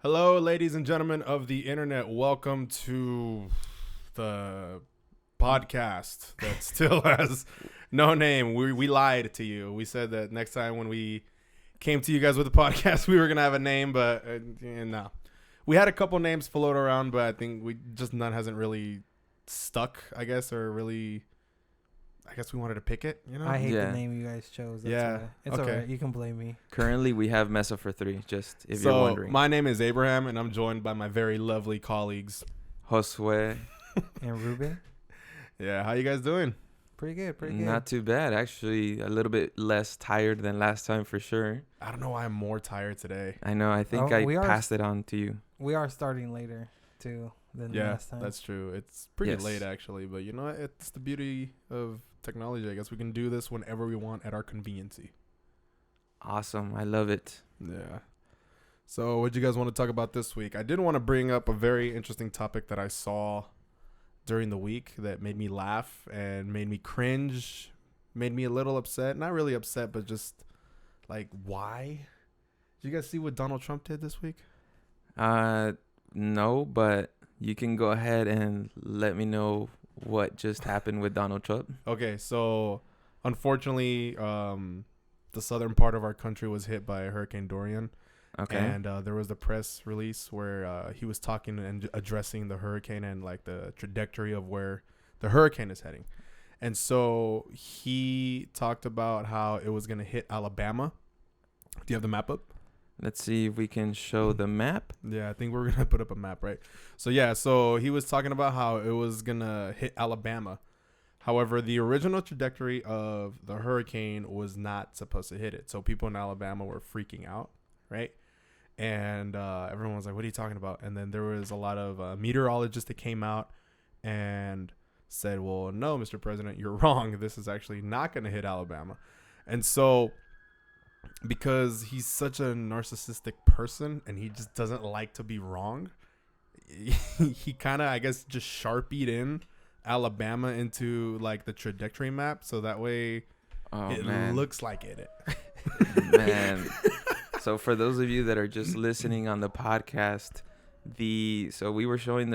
Hello, ladies and gentlemen of the internet. Welcome to the podcast that still has no name. We lied to you. We said that next time when we came to you guys with the podcast, we were going to have a name, but no. We had a couple names float around, but I think none hasn't really stuck, I guess, or really... I guess we wanted to pick it, you know? I hate the name you guys chose. That's why. It's okay. All right. You can blame me. Currently, we have Mesa for 3, just if you're wondering. My name is Abraham, and I'm joined by my very lovely colleagues. Josue. And Ruben. Yeah, how you guys doing? Pretty good. Not too bad. Actually, a little bit less tired than last time for sure. I don't know why I'm more tired today. I know. I think I passed it on to you. We are starting later, too, than last time. Yeah, that's true. It's pretty late, actually. But you know what? It's the beauty of technology. I guess we can do this whenever we want at our conveniency. Awesome. I love it. Yeah. So what do you guys want to talk about this week? I did want to bring up a very interesting topic that I saw during the week that made me laugh and made me cringe, made me a little upset. Not really upset, but just like, why? Did you guys see what Donald Trump did this week? No, but you can go ahead and let me know what just happened with Donald Trump. Okay, so unfortunately, the southern part of our country was hit by Hurricane Dorian. Okay. And there was the press release where he was talking and addressing the hurricane and like the trajectory of where the hurricane is heading. And so he talked about how it was going to hit Alabama. Do you have the map up? Let's see if we can show the map. Yeah, I think we're going to put up a map, right? So he was talking about how it was going to hit Alabama. However, the original trajectory of the hurricane was not supposed to hit it. So people in Alabama were freaking out, right? And everyone was like, what are you talking about? And then there was a lot of meteorologists that came out and said, well, no, Mr. President, you're wrong. This is actually not going to hit Alabama. And so because he's such a narcissistic person and he just doesn't like to be wrong, he kind of, I guess, just Sharpied in Alabama into like the trajectory map. So that way looks like it. Man. So for those of you that are just listening on the podcast, so we were showing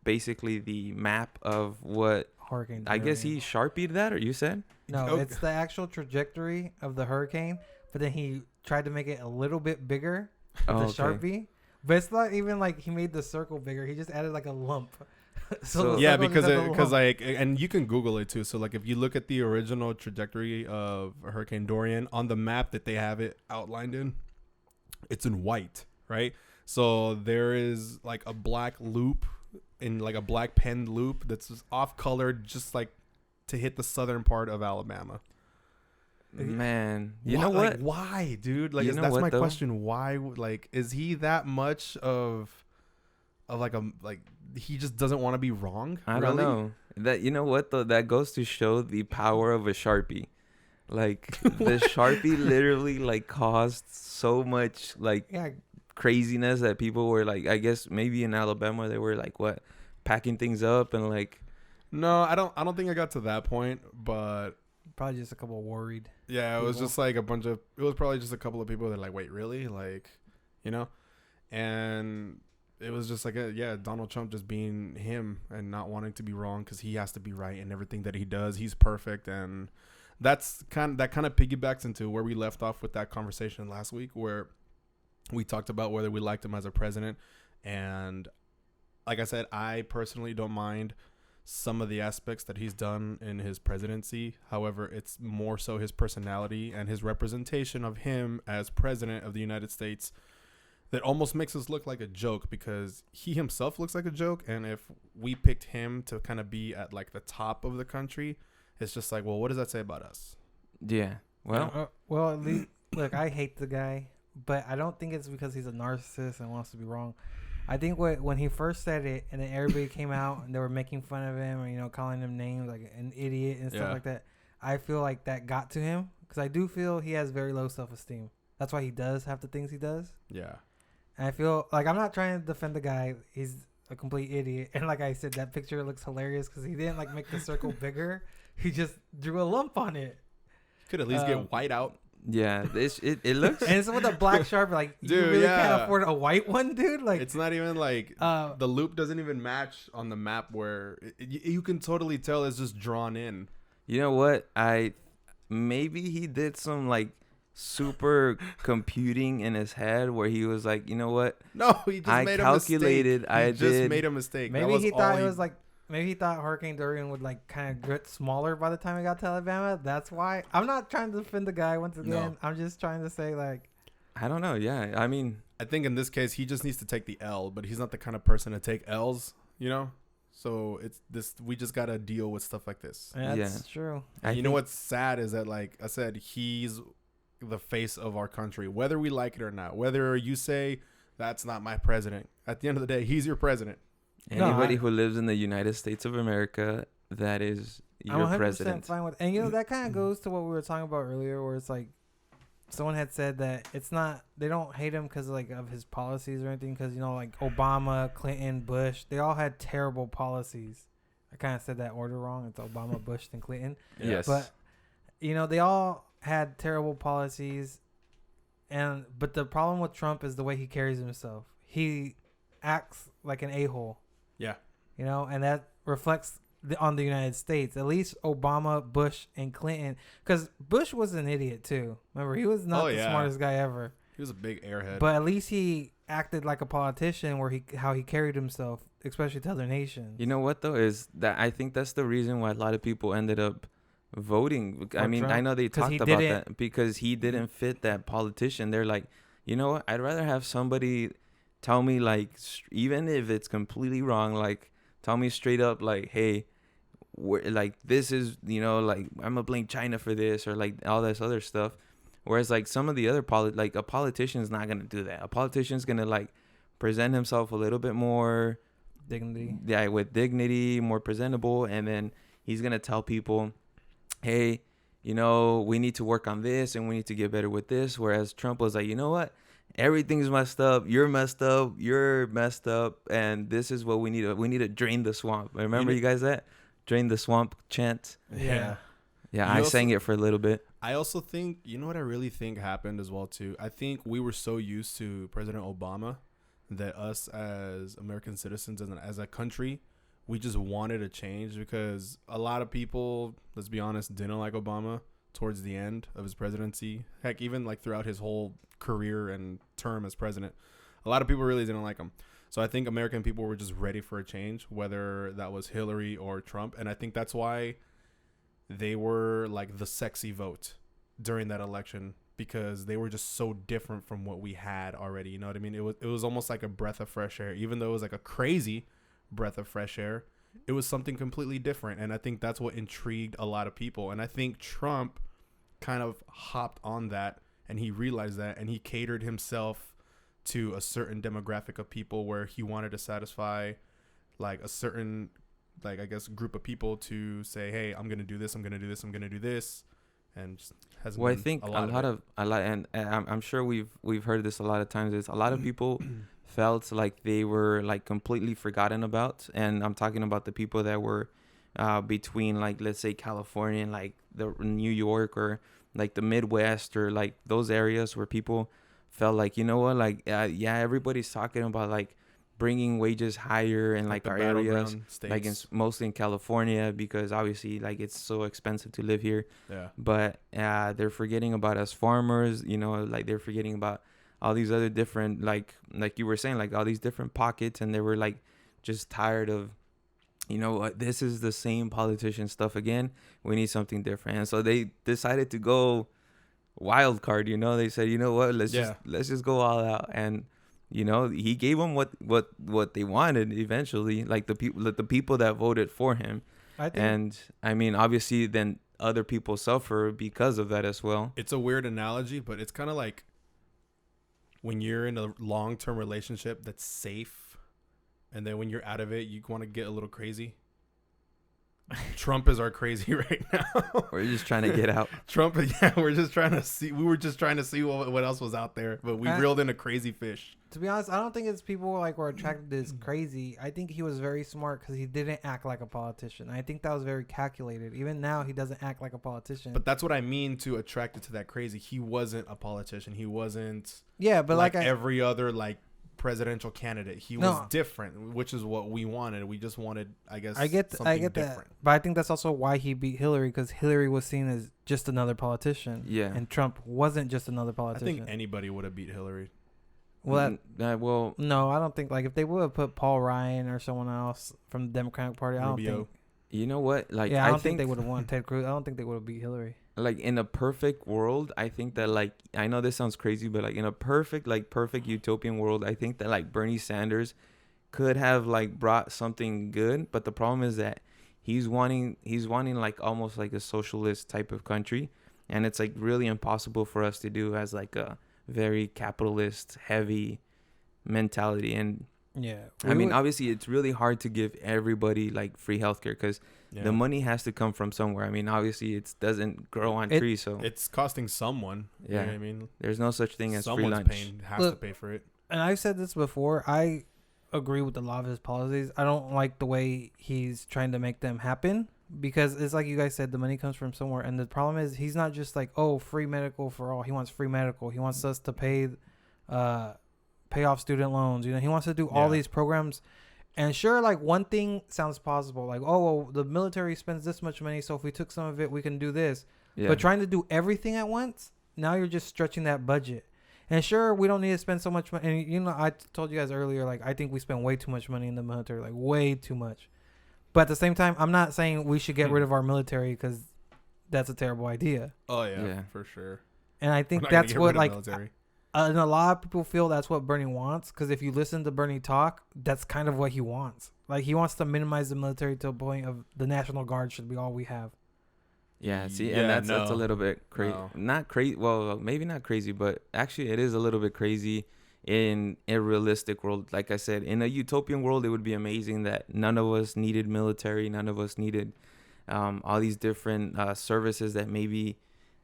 basically the map of what Hurricane Dorian. I guess he Sharpied that, or you said? No, it's the actual trajectory of the hurricane, but then he tried to make it a little bit bigger with the Sharpie. But it's not even like he made the circle bigger. He just added like a lump. So yeah, because like, and you can Google it too. So like, if you look at the original trajectory of Hurricane Dorian on the map that they have it outlined in, it's in white, right? So there is like a black loop in like a black penned loop that's just off colored, just like to hit the southern part of Alabama. Man, you know what? Like, why, dude? Like, that's my question. Why? Like, is he that much of he just doesn't want to be wrong? I don't know. That, you know what though? That goes to show the power of a Sharpie. Like the Sharpie literally like caused so much like craziness that people were like, I guess maybe in Alabama they were like packing things up and like. No, I don't think I got to that point, but probably just a couple worried. Yeah, it was just like it was probably just a couple of people that are like, wait, really? Like, you know? And it was just like, Donald Trump just being him and not wanting to be wrong because he has to be right in everything that he does. He's perfect. And that kind of piggybacks into where we left off with that conversation last week where we talked about whether we liked him as a president. And like I said, I personally don't mind some of the aspects that he's done in his presidency. However, it's more so his personality and his representation of him as president of the United States that almost makes us look like a joke because he himself looks like a joke. And if we picked him to kind of be at like the top of the country, it's just like, well, what does that say about us? Yeah. Well, at least, look, I hate the guy, but I don't think it's because he's a narcissist and wants to be wrong. I think when he first said it and then everybody came out and they were making fun of him or, you know, calling him names like an idiot and stuff like that, I feel like that got to him because I do feel he has very low self-esteem. That's why he does have the things he does. Yeah. And I feel like I'm not trying to defend the guy. He's a complete idiot. And like I said, that picture looks hilarious because he didn't like make the circle bigger. He just drew a lump on it. Could at least get white out. Yeah, it looks. And it's with a black Sharpie. Like, Dude, you really yeah. can't afford a white one, dude. Like, it's not even like the loop doesn't even match on the map where you can totally tell it's just drawn in. You know what? Maybe he did some like super computing in his head where he was like, you know what? No, he just I made calculated. a mistake. He just did. made a mistake. maybe he thought it was like, maybe he thought Hurricane Dorian would like kind of get smaller by the time he got to Alabama. That's why. I'm not trying to defend the guy once again. No. I'm just trying to say like, I don't know. Yeah, I mean, I think in this case he just needs to take the L, but he's not the kind of person to take L's, you know? So it's this. We just gotta deal with stuff like this. that's true. You know what's sad is that, like I said, he's the face of our country, whether we like it or not. Whether you say that's not my president, at the end of the day, he's your president. anybody who lives in the United States of America, that is your I'm 100% president. fine with, and you know that kind of goes to what we were talking about earlier, where it's like someone had said that it's not, they don't hate him because like of his policies or anything, because you know like Obama, Clinton, Bush, they all had terrible policies. I kind of said that order wrong. It's Obama, Bush, and Clinton. Yes, But you know they all had terrible policies, but the problem with Trump is the way he carries himself. He acts like an a-hole. Yeah. You know, and that reflects on the United States. At least Obama, Bush, and Clinton. Because Bush was an idiot, too. Remember, he was not the smartest guy ever. He was a big airhead. But at least he acted like a politician how he carried himself, especially to other nations. you know what though is that I think that's the reason why a lot of people ended up voting. I mean, Trump? I know they 'Cause talked he about didn't- that because he didn't fit that politician. They're like, you know what? I'd rather have somebody tell me like, even if it's completely wrong, like tell me straight up, like, hey, like this is, you know, like I'm gonna blame China for this or like all this other stuff. Whereas like some of the other like a politician is not gonna do that. A politician's gonna like present himself a little bit more Dignity. yeah, with dignity, more presentable, and then he's gonna tell people, hey, you know, we need to work on this and we need to get better with this. Whereas Trump was like, you know what? Everything's messed up. You're messed up. You're messed up. And this is what we need. We need to drain the swamp. Remember you guys that? Drain the swamp chant? Yeah. Yeah, I sang it for a little bit. I also think, you know what I really think happened as well, too? I think we were so used to President Obama that us as American citizens and as a country, we just wanted a change because a lot of people, let's be honest, didn't like Obama towards the end of his presidency. Heck, even like throughout his whole career and term as president, a lot of people really didn't like him. So I think American people were just ready for a change, whether that was Hillary or Trump. And I think that's why they were like the sexy vote during that election, because they were just so different from what we had already. You know what I mean? It was almost like a breath of fresh air, even though it was like a crazy breath of fresh air. It was something completely different. And I think that's what intrigued a lot of people. And I think Trump kind of hopped on that and he realized that, and he catered himself to a certain demographic of people where he wanted to satisfy like a certain, like, I guess, group of people to say, hey, I'm going to do this. I'm going to do this. I'm going to do this. And just hasn't Well, I been think a lot, and I'm sure we've heard this a lot of times. Is a lot of people felt like they were like completely forgotten about, and I'm talking about the people that were between, like, let's say California and like the New York or like the Midwest or like those areas where people felt like, you know what, like yeah, everybody's talking about like bringing wages higher in like our areas, states. like mostly in California, because obviously like it's so expensive to live here. Yeah. But they're forgetting about us farmers, you know, like they're forgetting about all these other different, like you were saying, like all these different pockets, and they were like just tired of, you know, this is the same politician stuff again. We need something different. And so they decided to go wild card, you know. They said, you know what, let's just go all out. And you know, he gave them what they wanted eventually, like the people that voted for him. And I mean, obviously then other people suffer because of that as well. It's a weird analogy, but it's kind of like when you're in a long-term relationship that's safe, and then when you're out of it, you want to get a little crazy. Trump is our crazy right now. We're just trying to get out. Trump, yeah, we're just trying to see. We were just trying to see what else was out there, but we reeled in a crazy fish. To be honest, I don't think it's people like were attracted to this crazy. I think he was very smart because he didn't act like a politician. I think that was very calculated. Even now, he doesn't act like a politician. But that's what I mean to attracted to that crazy. He wasn't a politician. He wasn't. Yeah, but like every other like presidential candidate, he was different, which is what we wanted. We just wanted, I guess. I get different. That, but I think that's also why he beat Hillary, because Hillary was seen as just another politician. Yeah, and Trump wasn't just another politician. I think anybody would have beat Hillary. Well, no, I don't think like if they would have put Paul Ryan or someone else from the Democratic Party, I don't think. You know what? Like, I don't think they would have won Ted Cruz. I don't think they would have beat Hillary. Like in a perfect world, I think that like I know this sounds crazy, but like in a perfect utopian world, I think that like Bernie Sanders could have like brought something good, but the problem is that he's wanting like almost like a socialist type of country, and it's like really impossible for us to do as like a very capitalist heavy mentality. And I mean, obviously it's really hard to give everybody like free healthcare because the money has to come from somewhere. I mean, obviously it doesn't grow on trees, so it's costing someone. Yeah, you know what I mean, there's no such thing as free lunch. Has to pay for it. And I've said this before. I agree with a lot of his policies. I don't like the way he's trying to make them happen, because it's like you guys said, the money comes from somewhere, and the problem is he's not just like, oh, free medical for all. He wants free medical. He wants us to pay off student loans. You know, he wants to do all these programs. And sure, like one thing sounds possible, like, oh, well, the military spends this much money, so if we took some of it, we can do this. Yeah. But trying to do everything at once, now you're just stretching that budget. And sure, we don't need to spend so much money. And, you know, I told you guys earlier, like, I think we spend way too much money in the military, like way too much. But at the same time, I'm not saying we should get rid of our military, because that's a terrible idea. Oh, yeah, for sure. And I think that's what, like, and a lot of people feel that's what Bernie wants, because if you listen to Bernie talk, that's kind of what he wants. Like, he wants to minimize the military to a point of the National Guard should be all we have. Yeah, see, and that's a little bit crazy. No. Not crazy. Well, maybe not crazy, but actually it is a little bit crazy in a realistic world. Like I said, in a utopian world, it would be amazing that none of us needed military. None of us needed all these different services that maybe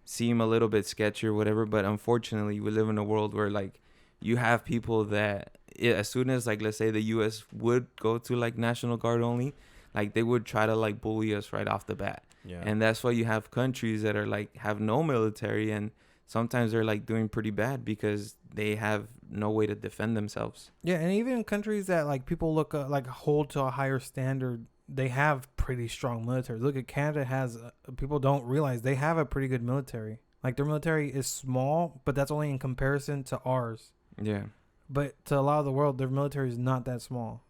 seem a little bit sketchy or whatever. But unfortunately, we live in a world where like you have people that as soon as like, let's say the U.S. would go to like National Guard only, like they would try to like bully us right off the bat. Yeah. And that's why you have countries that are like have no military, and sometimes they're like doing pretty bad because they have no way to defend themselves. Yeah, and even countries that like people look like hold to a higher standard, they have pretty strong military. Look at Canada has people don't realize they have a pretty good military. Like their military is small, but that's only in comparison to ours. Yeah. But to a lot of the world, their military is not that small.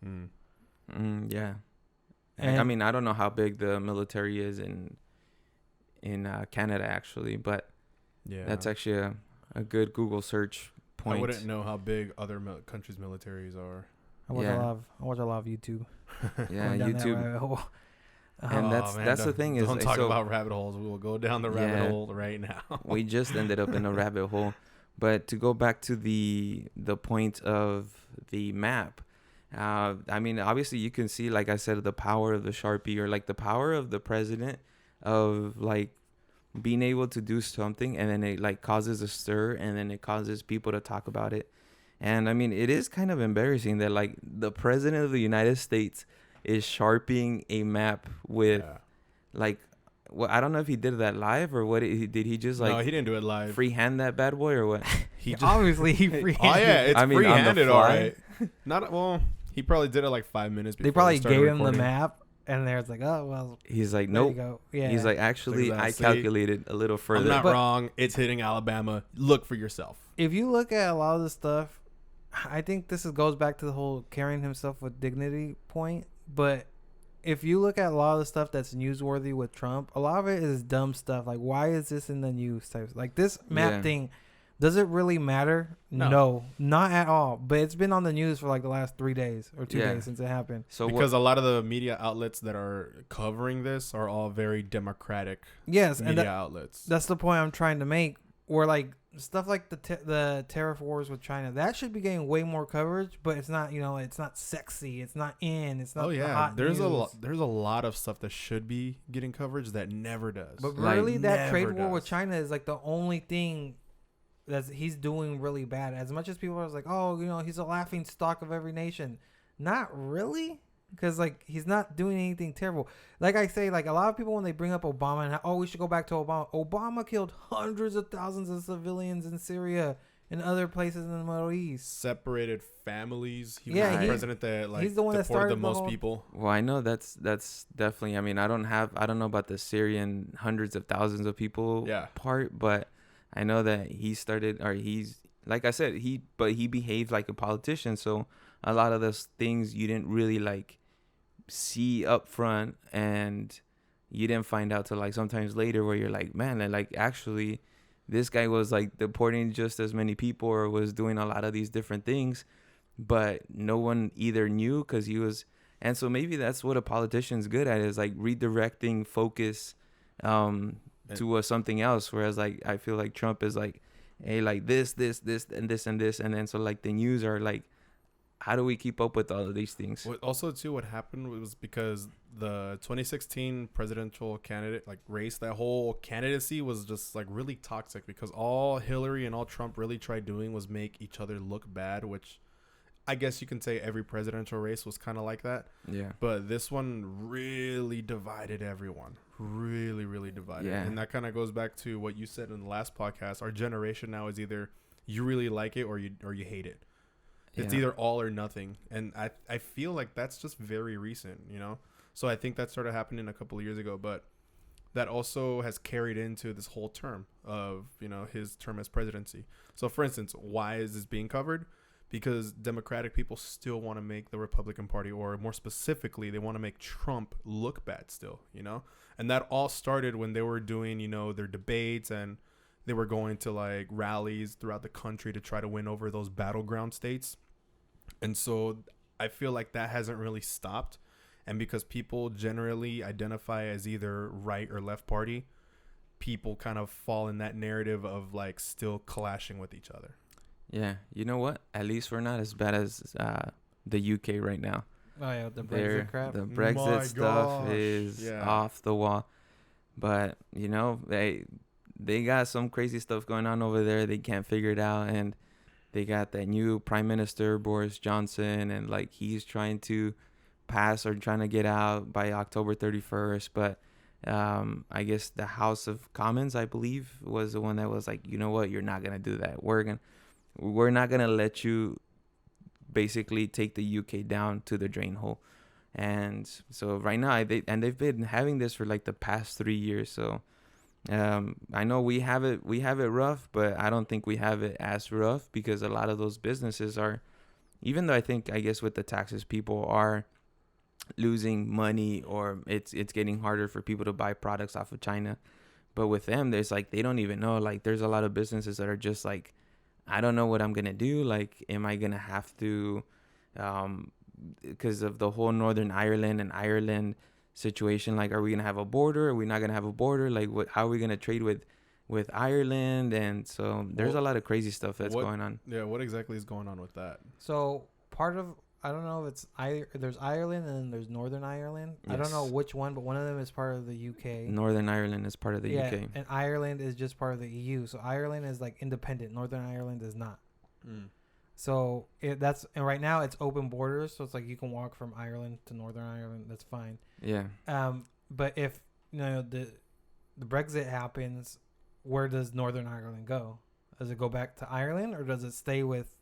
Yeah. And I mean, I don't know how big the military is in Canada actually, but that's actually a good Google search point. I wouldn't know how big other countries' militaries are. I watch a lot of YouTube. Yeah, YouTube. And that's the thing is, don't talk about rabbit holes. We will go down the rabbit hole right now. We just ended up in a rabbit hole. But to go back to the point of the map, I mean, obviously you can see, like I said, the power of the Sharpie, or like the power of the president of like being able to do something, and then it like causes a stir, and then it causes people to talk about it. And I mean, it is kind of embarrassing that like the president of the United States is Sharpieing a map with like, well, I don't know if he did that live or what. Did he just like? No, he didn't do it live. Freehand that bad boy or what? He obviously he freehanded. Oh yeah, it's freehanded, all right. Not well. He probably did it like 5 minutes before. They probably gave him the map, and there's like, oh well. He's like, nope. Yeah. He's like, actually, I calculated a little further. I'm not wrong. It's hitting Alabama. Look for yourself. If you look at a lot of the stuff, I think this goes back to the whole carrying himself with dignity point. But if you look at a lot of the stuff that's newsworthy with Trump, a lot of it is dumb stuff. Like, why is this in the news? Like this map thing. Does it really matter? No, not at all. But it's been on the news for like the last 3 days or 2 days since it happened. So because a lot of the media outlets that are covering this are all very democratic media outlets. That's the point I'm trying to make. Where like stuff like the tariff wars with China, that should be getting way more coverage, but it's not. It's not sexy. It's not in. It's not. Oh yeah, hot there's news. there's a lot of stuff that should be getting coverage that never does. But Like, really, that never trade war with does. China is like the only thing that he's doing really bad. As much as people are like, oh, he's a laughing stock of every nation. Not really. Because, like, he's not doing anything terrible. Like I say, like, a lot of people, when they bring up Obama and, we should go back to Obama. Obama killed hundreds of thousands of civilians in Syria and other places in the Middle East. Separated families. He Yeah, was the he- president that, like, he's the one that deported started the the most whole- people. Well, I know that's definitely. I mean, I don't know about the Syrian hundreds of thousands of people Yeah. part, but I know that he's like I said, he behaved like a politician. So a lot of those things you didn't really like see up front, and you didn't find out till like sometimes later, where you're like, man, like actually this guy was like deporting just as many people or was doing a lot of these different things, but no one either knew because he was. And so maybe that's what a politician's good at, is like redirecting focus to something else. Whereas like I feel like Trump is like, hey, like this and this and this, and then so like the news are like, how do we keep up with all of these things? Also, too, what happened was because the 2016 presidential candidate race, that whole candidacy was just like really toxic, because all Hillary and all Trump really tried doing was make each other look bad, which I guess you can say every presidential race was kind of like that. Yeah. But this one really divided everyone. Really, really divided. Yeah. And that kind of goes back to what you said in the last podcast. Our generation now is either you really like it or you hate it. It's either all or nothing. And I feel like that's just very recent, So I think that started happening a couple of years ago. But that also has carried into this whole term of, his term as presidency. So, for instance, why is this being covered? Because Democratic people still want to make the Republican Party, or more specifically, they want to make Trump look bad still, And that all started when they were doing, their debates, and they were going to like rallies throughout the country to try to win over those battleground states. And so I feel like that hasn't really stopped. And because people generally identify as either right or left party, people kind of fall in that narrative of like still clashing with each other. Yeah. You know what? At least we're not as bad as the UK right now. Oh, yeah, the Brexit crap. The Brexit My stuff gosh. is Yeah. off the wall. But, they got some crazy stuff going on over there. They can't figure it out. And they got that new Prime Minister, Boris Johnson, and like he's trying to pass or trying to get out by October 31st. But I guess the House of Commons, I believe, was the one that was like, you know what, you're not going to do that. We're not going to let you basically take the UK down to the drain hole. And so right now, they've been having this for like the past 3 years. So I know we have it rough, but I don't think we have it as rough, because a lot of those businesses are, even though I guess with the taxes, people are losing money, or it's getting harder for people to buy products off of China. But with them, there's like, they don't even know, like there's a lot of businesses that are just like, I don't know what I'm going to do. Like, am I going to have to, because of the whole Northern Ireland and Ireland situation, like, are we gonna have a border? Are we not gonna have a border? Like, how are we gonna trade with Ireland? And so there's a lot of crazy stuff that's going on. Yeah, what exactly is going on with that? So part of, I don't know if it's there's Ireland and then there's Northern Ireland. I don't know Yes. which one, but one of them is part of the UK. Northern Ireland is part of the UK. And Ireland is just part of the EU. So Ireland is like independent. Northern Ireland is not. So and right now it's open borders. So it's like you can walk from Ireland to Northern Ireland. That's fine. Yeah. But if the Brexit happens, where does Northern Ireland go? Does it go back to Ireland, or does it stay with?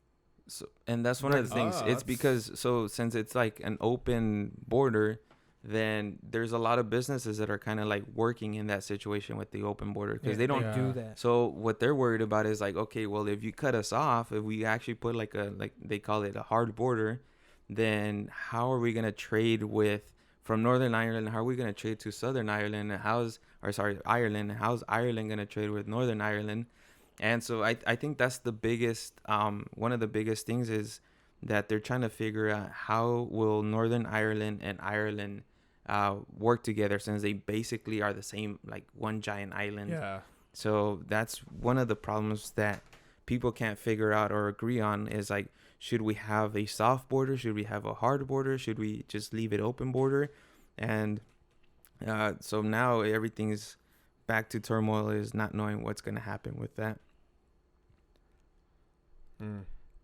So, and that's one of the things. It's because, so since it's like an open border, then there's a lot of businesses that are kind of like working in that situation with the open border, because they don't do that. So what they're worried about is like, okay, well, if you cut us off, if we actually put like they call it a hard border, then how are we going to trade from Northern Ireland? How are we going to trade to Southern Ireland? Ireland? How's Ireland going to trade with Northern Ireland? And so I think that's the biggest, one of the biggest things is that they're trying to figure out how will Northern Ireland and Ireland work together, since they basically are the same, like one giant island. Yeah. So that's one of the problems that people can't figure out or agree on is like, should we have a soft border? Should we have a hard border? Should we just leave it open border? And so now everything's back to turmoil, is not knowing what's going to happen with that.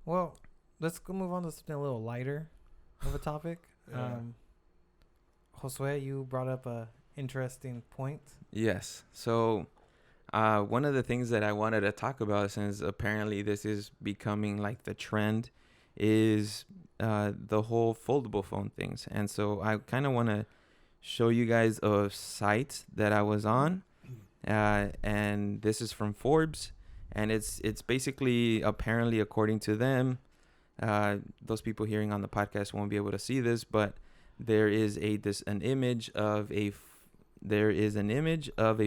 Well, let's go move on to something a little lighter of a topic. Yeah. Josue, you brought up a interesting point. Yes. So one of the things that I wanted to talk about, since apparently this is becoming like the trend, is the whole foldable phone things. And so I kind of want to show you guys a site that I was on. And this is from Forbes. And it's basically, apparently, according to them, those people hearing on the podcast won't be able to see this, but there is an image of a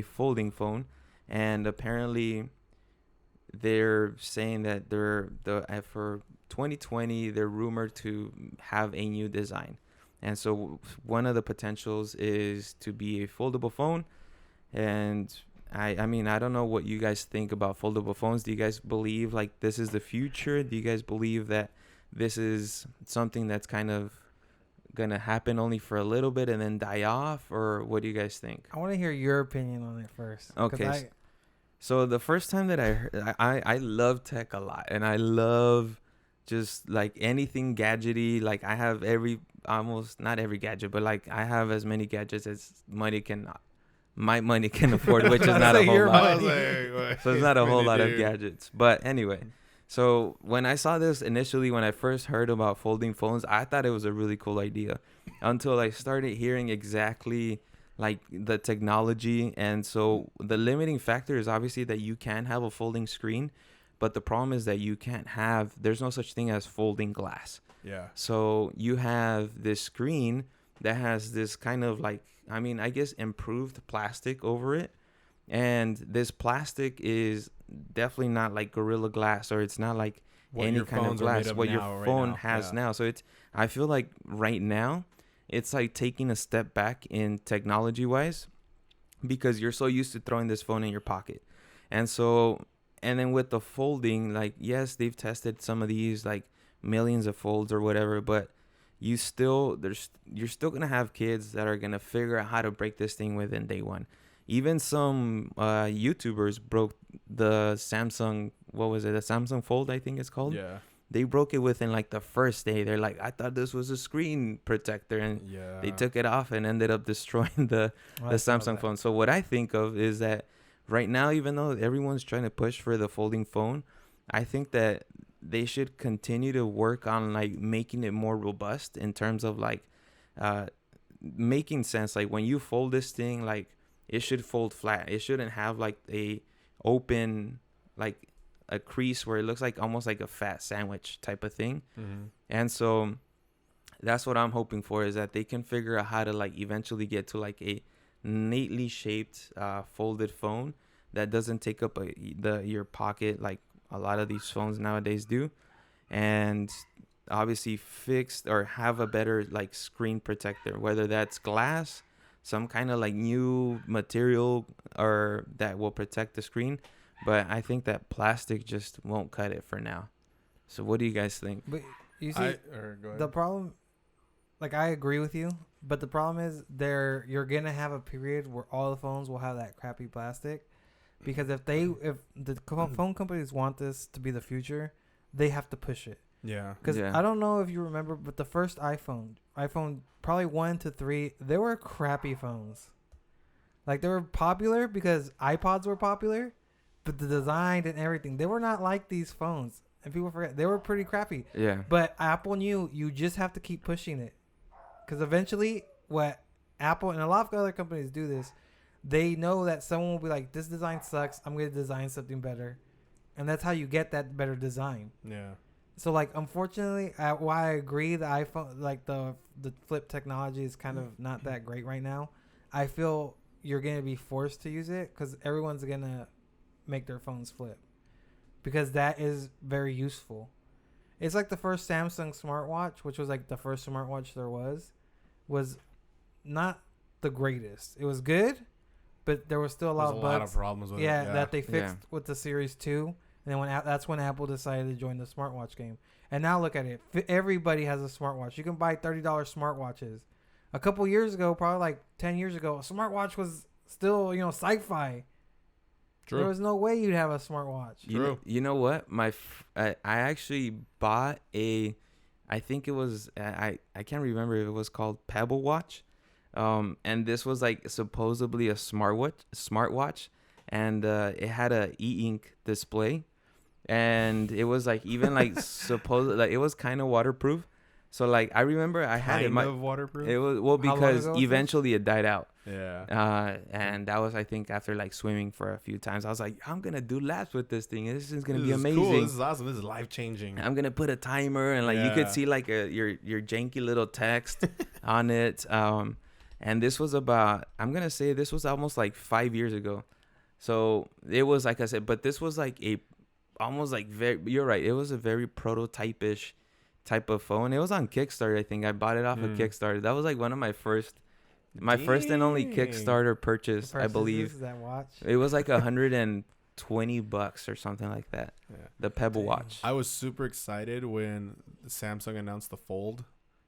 folding phone, and apparently they're saying that for 2020 they're rumored to have a new design. And so one of the potentials is to be a foldable phone. And I mean, I don't know what you guys think about foldable phones. Do you guys believe like this is the future? Do you guys believe that this is something that's kind of gonna happen only for a little bit and then die off? Or what do you guys think? I want to hear your opinion on it first. Okay. So the first time that I heard, I love tech a lot, and I love just like anything gadgety. Like I have almost not every gadget, but like I have as many gadgets as my money can afford, which is not a whole lot. So it's not a whole lot of gadgets. But anyway, so when I saw this initially, when I first heard about folding phones, I thought it was a really cool idea until I started hearing exactly like the technology. And so the limiting factor is obviously that you can have a folding screen, but the problem is that there's no such thing as folding glass. Yeah. So you have this screen that has this kind of like, I mean, I guess improved plastic over it. And this plastic is definitely not like Gorilla Glass, or it's not like any kind of glass, what your phone has now. So I feel like right now, it's like taking a step back in technology wise, because you're so used to throwing this phone in your pocket. And then with the folding, like, yes, they've tested some of these like millions of folds or whatever, but you're still going to have kids that are going to figure out how to break this thing within day one. Even some YouTubers broke the Samsung, what was it? The Samsung Fold, I think it's called. Yeah. They broke it within like the first day. They're like, I thought this was a screen protector, and they took it off and ended up destroying the Samsung phone. So what I think of is that right now, even though everyone's trying to push for the folding phone, I think that they should continue to work on like making it more robust in terms of like making sense. Like when you fold this thing, like it should fold flat. It shouldn't have like a open, like a crease where it looks like almost like a fat sandwich type of thing. Mm-hmm. And so that's what I'm hoping for, is that they can figure out how to like eventually get to like a neatly shaped folded phone that doesn't take up your pocket like a lot of these phones nowadays do, and obviously fixed or have a better like screen protector, whether that's glass, some kind of like new material or that will protect the screen. But I think that plastic just won't cut it for now. So what do you guys think? But you see, the problem, like I agree with you, but the problem is you're gonna have a period where all the phones will have that crappy plastic, because if the phone companies want this to be the future, they have to push it. Yeah. Because I don't know if you remember, but the first iPhone probably 1 to 3, they were crappy phones. Like they were popular because iPods were popular, but the design and everything, they were not like these phones. And people forget, they were pretty crappy. Yeah. But Apple knew you just have to keep pushing it. Because eventually, what Apple and a lot of other companies do this, they know that someone will be like, this design sucks, I'm going to design something better. And that's how you get that better design. Yeah. So, like, unfortunately, while I agree the iPhone, like, the flip technology is kind of not that great right now, I feel you're going to be forced to use it because everyone's going to make their phones flip. Because that is very useful. It's like the first Samsung smartwatch, which was, like, the first smartwatch there was not the greatest. It was good, but there was still a lot There's of a lot bugs. of problems with it. Yeah, Yeah. that they fixed with the Series 2. And then that's when Apple decided to join the smartwatch game. And now look at it. Everybody has a smartwatch. You can buy $30 smartwatches. A couple years ago, probably like 10 years ago, a smartwatch was still, sci-fi. True. There was no way you'd have a smartwatch. You know what? I actually bought I think it was, I can't remember if it was called Pebble Watch. And this was like supposedly a smartwatch. And it had a e-ink display. And it was like even like it was kind of waterproof. So like I remember I had kind of waterproof. It was because eventually it died out. Yeah. And that was I think after like swimming for a few times. I was like, I'm gonna do laps with this thing. This is gonna be amazing. Cool. This is awesome. This is life changing. I'm gonna put a timer and like you could see like your janky little text on it. And this was I'm gonna say this was almost like 5 years ago. So it was like I said, but this was like almost like you're right. It was a very prototype-ish type of phone. It was on Kickstarter, I think. I bought it off of Kickstarter. That was like one of my first and only Kickstarter purchase, I believe. That watch. It was like $120 or something like that. Yeah. The Pebble Watch. I was super excited when Samsung announced the Fold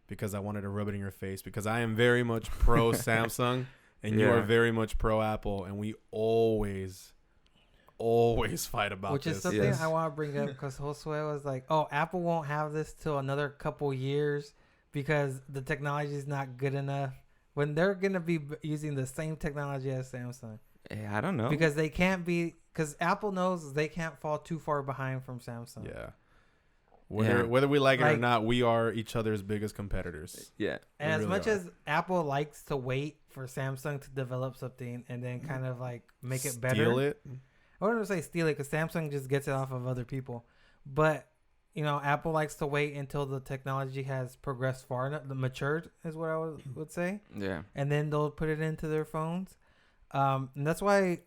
because I wanted to rub it in your face because I am very much pro Samsung and you are very much pro Apple, and we always fight about Which this. is something I want to bring up because Josue was like, oh, Apple won't have this till another couple years because the technology is not good enough. When they're going to be using the same technology as Samsung. I don't know. Because they can't be, because Apple knows they can't fall too far behind from Samsung. Yeah. Whether we like it or not, we are each other's biggest competitors. Yeah. And as much as Apple likes to wait for Samsung to develop something and then kind of like make it better. Steal it? I wouldn't say steal it because Samsung just gets it off of other people. But, Apple likes to wait until the technology has progressed far enough, matured is what I would say. Yeah. And then they'll put it into their phones. And that's why,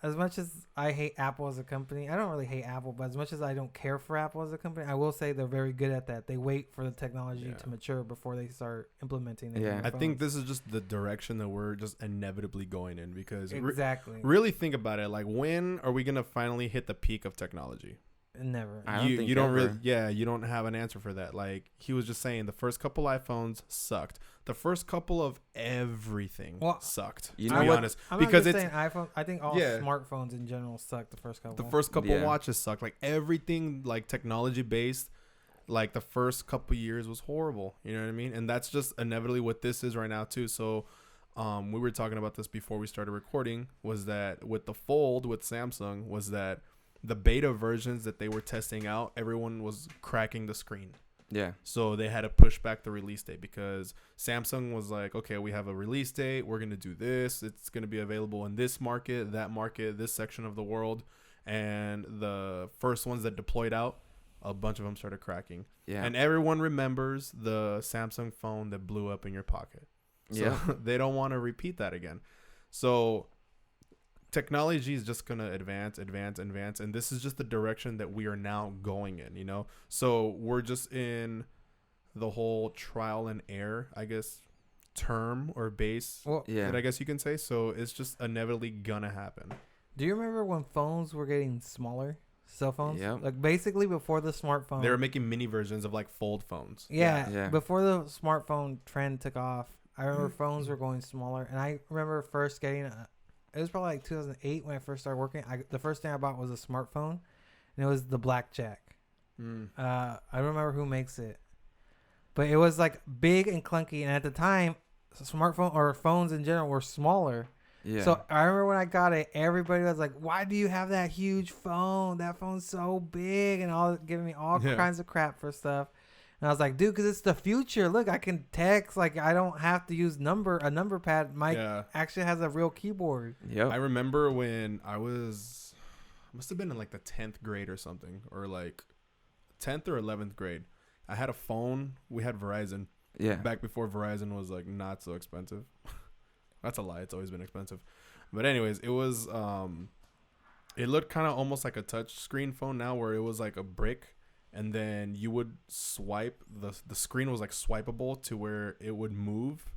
as much as I hate Apple as a company, I don't really hate Apple, but as much as I don't care for Apple as a company, I will say they're very good at that. They wait for the technology to mature before they start implementing it. Yeah. I think this is just the direction that we're just inevitably going in because exactly. Really think about it. Like, when are we going to finally hit the peak of technology? Never. You don't really, you don't have an answer for that. Like he was just saying, the first couple iPhones sucked. The first couple of everything sucked. To be honest, I'm because not just saying iPhone. I think all smartphones in general suck. The first couple. The first couple watches sucked. Like everything, like technology based, like the first couple years was horrible. You know what I mean? And that's just inevitably what this is right now too. So, we were talking about this before we started recording. Was that with the Fold with Samsung? Was that the beta versions that they were testing out, everyone was cracking the screen. Yeah. So they had to push back the release date because Samsung was like, okay, we have a release date. We're going to do this. It's going to be available in this market, that market, this section of the world. And the first ones that deployed out, a bunch of them started cracking. Yeah. And everyone remembers the Samsung phone that blew up in your pocket. So they don't want to repeat that again. So technology is just going to advance. And this is just the direction that we are now going in, So we're just in the whole trial and error, I guess, term or base that I guess you can say. So it's just inevitably going to happen. Do you remember when phones were getting smaller? Cell phones? Yeah. Like basically before the smartphone. They were making mini versions of like fold phones. Yeah. Before the smartphone trend took off, I remember phones were going smaller. And I remember first getting it was probably like 2008 when I first started working. The first thing I bought was a smartphone, and it was the Blackjack. I don't remember who makes it, but it was like big and clunky. And at the time, smartphone or phones in general were smaller. Yeah. So I remember when I got it, everybody was like, "Why do you have that huge phone? That phone's so big," and all giving me all kinds of crap for stuff. And I was like, dude, because it's the future. Look, I can text. Like, I don't have to use a number pad. Mike actually has a real keyboard. Yeah. I remember when I must have been in like the 10th grade or something, or like 10th or 11th grade. I had a phone. We had Verizon. Yeah. Back before Verizon was like not so expensive. That's a lie. It's always been expensive. But anyways, it was, it looked kind of almost like a touch screen phone now, where it was like a brick. And then you would swipe, the screen was like swipeable to where it would move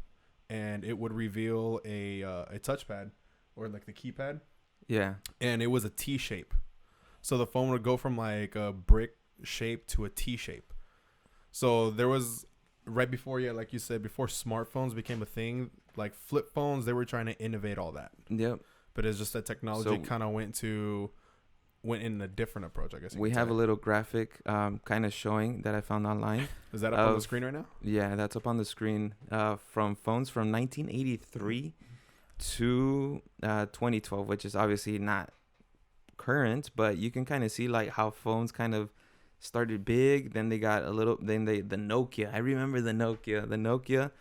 and it would reveal a touchpad or like the keypad. Yeah. And it was a T shape. So the phone would go from like a brick shape to a T shape. So there was right before, yeah, like you said, before smartphones became a thing, like flip phones, they were trying to innovate all that. Yep. But it's just that technology kind of went in a different approach, I guess. We have a little graphic kind of showing that I found online. Is that up on the screen right now? Yeah, that's up on the screen from phones from 1983 to 2012, which is obviously not current, but you can kind of see like how phones kind of started big, then they got a little, then the Nokia. I remember the Nokia,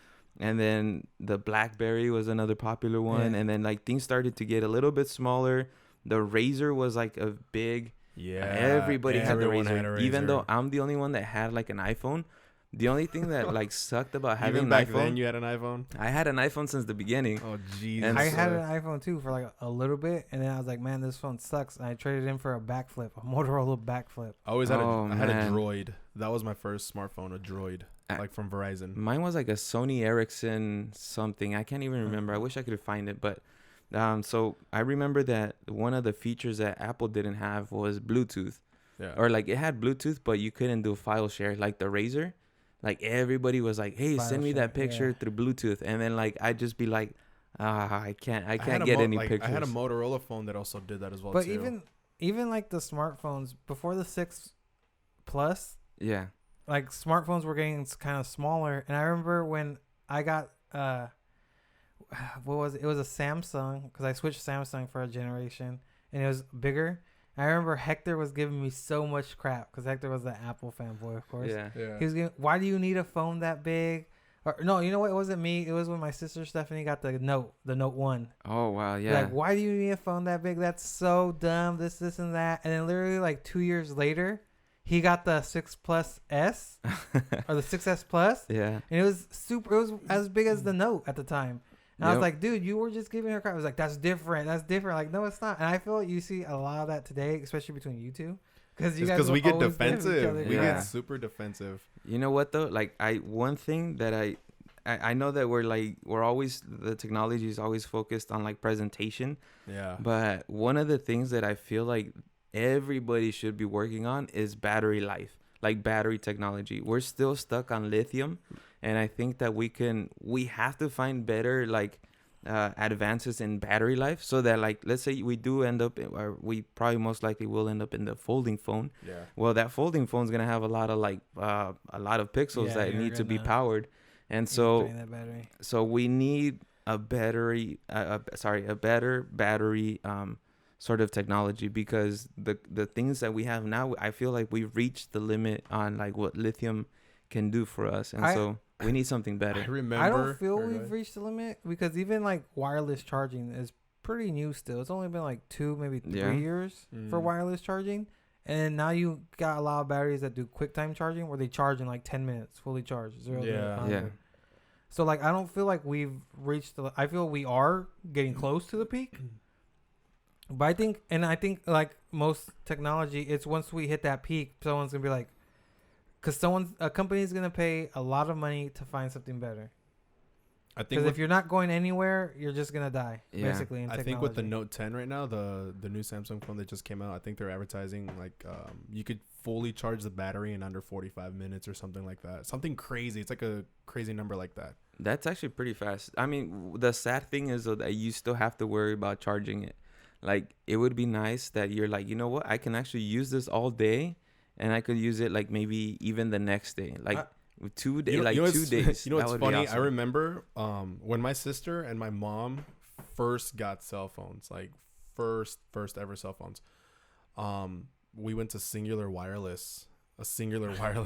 and then the BlackBerry was another popular one, and then like things started to get a little bit smaller. The Razor was like a big, everybody had the Razor. Even though I'm the only one that had like an iPhone. The only thing that like sucked about having Even an back iPhone, then you had an iPhone? I had an iPhone since the beginning. Oh jeez. I had an iPhone too for like a little bit, and then I was like, man, this phone sucks, and I traded in for a backflip, a Motorola backflip. I always had I had a Droid. That was my first smartphone, a Droid, like from Verizon. Mine was like a Sony Ericsson something. I can't even remember. I wish I could find it, but so I remember that one of the features that Apple didn't have was Bluetooth. Yeah. Or like it had Bluetooth, but you couldn't do file share like the Razor. Like everybody was like, "Hey, send me that picture through Bluetooth," and then like I'd just be like, I can't get any pictures." I had a Motorola phone that also did that as well. But too. even like the smartphones before the 6 Plus, yeah, like smartphones were getting kind of smaller, and I remember when I got what was it? It was a Samsung, because I switched Samsung for a generation, and it was bigger. I remember Hector was giving me so much crap because Hector was the Apple fanboy, of course. Yeah. He was giving, why do you need a phone that big? Or no, you know what? It wasn't me. It was when my sister Stephanie got the Note 1. Oh wow, yeah. Like, why do you need a phone that big? That's so dumb. This and that. And then literally like 2 years later, he got the 6 Plus S or the 6S Plus. Yeah. And it was super. It was as big as the Note at the time. And I was like, dude, you were just giving her crap. I was like, that's different. Like, no, it's not. And I feel like you see a lot of that today, especially between you two. Because we get defensive. We Yeah. get super defensive. You know what though? Like one thing that I know that we're always, the technology is always focused on like presentation. Yeah. But one of the things that I feel like everybody should be working on is battery life, like battery technology. We're still stuck on lithium. And I think that we have to find better like advances in battery life, so that like, let's say we do end up or we probably most likely will end up in the folding phone. Yeah. Well, that folding phone is going to have a lot of like a lot of pixels that need to be powered. And so we need a battery a better battery sort of technology, because the things that we have now, I feel like we've reached the limit on like what lithium can do for us, and so we need something better. I don't feel we've reached the limit, because even like wireless charging is pretty new still. It's only been like 2, maybe 3 years for wireless charging, and now you got a lot of batteries that do quick time charging where they charge in like 10 minutes, fully charged. Yeah. So like, I don't feel like we've reached I feel we are getting close to the peak. But I think like most technology, it's once we hit that peak, someone's gonna be like, because a company's gonna pay a lot of money to find something better. I think if you're not going anywhere, you're just gonna die. Basically, in technology. I think with the Note 10 right now, the new Samsung phone that just came out, I think they're advertising like you could fully charge the battery in under 45 minutes or something like that. Something crazy. It's like a crazy number like that. That's actually pretty fast. I mean, the sad thing is though that you still have to worry about charging it. Like, it would be nice that you're like, you know what, I can actually use this all day, and I could use it like maybe even the next day, like 2 days, 2 days. You know what's funny? Awesome. I remember when my sister and my mom first got cell phones, like first ever cell phones. We went to a Singular Wireless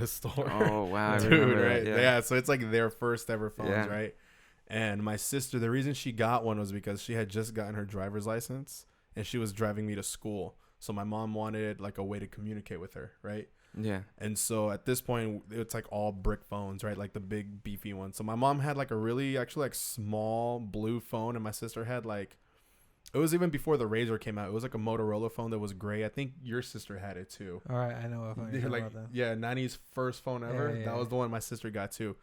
store. Oh wow, dude, right? Yeah, so it's like their first ever phones, right? And my sister, the reason she got one was because she had just gotten her driver's license. And she was driving me to school. So my mom wanted like a way to communicate with her, right? Yeah. And so at this point, it's like all brick phones, right? Like the big beefy one. So my mom had like a really actually like small blue phone. And my sister had like, it was even before the Razor came out. It was like a Motorola phone that was gray. I think your sister had it too. All right. I know what phone you're like, about that. Yeah, 90s first phone ever. Yeah. That was the one my sister got too.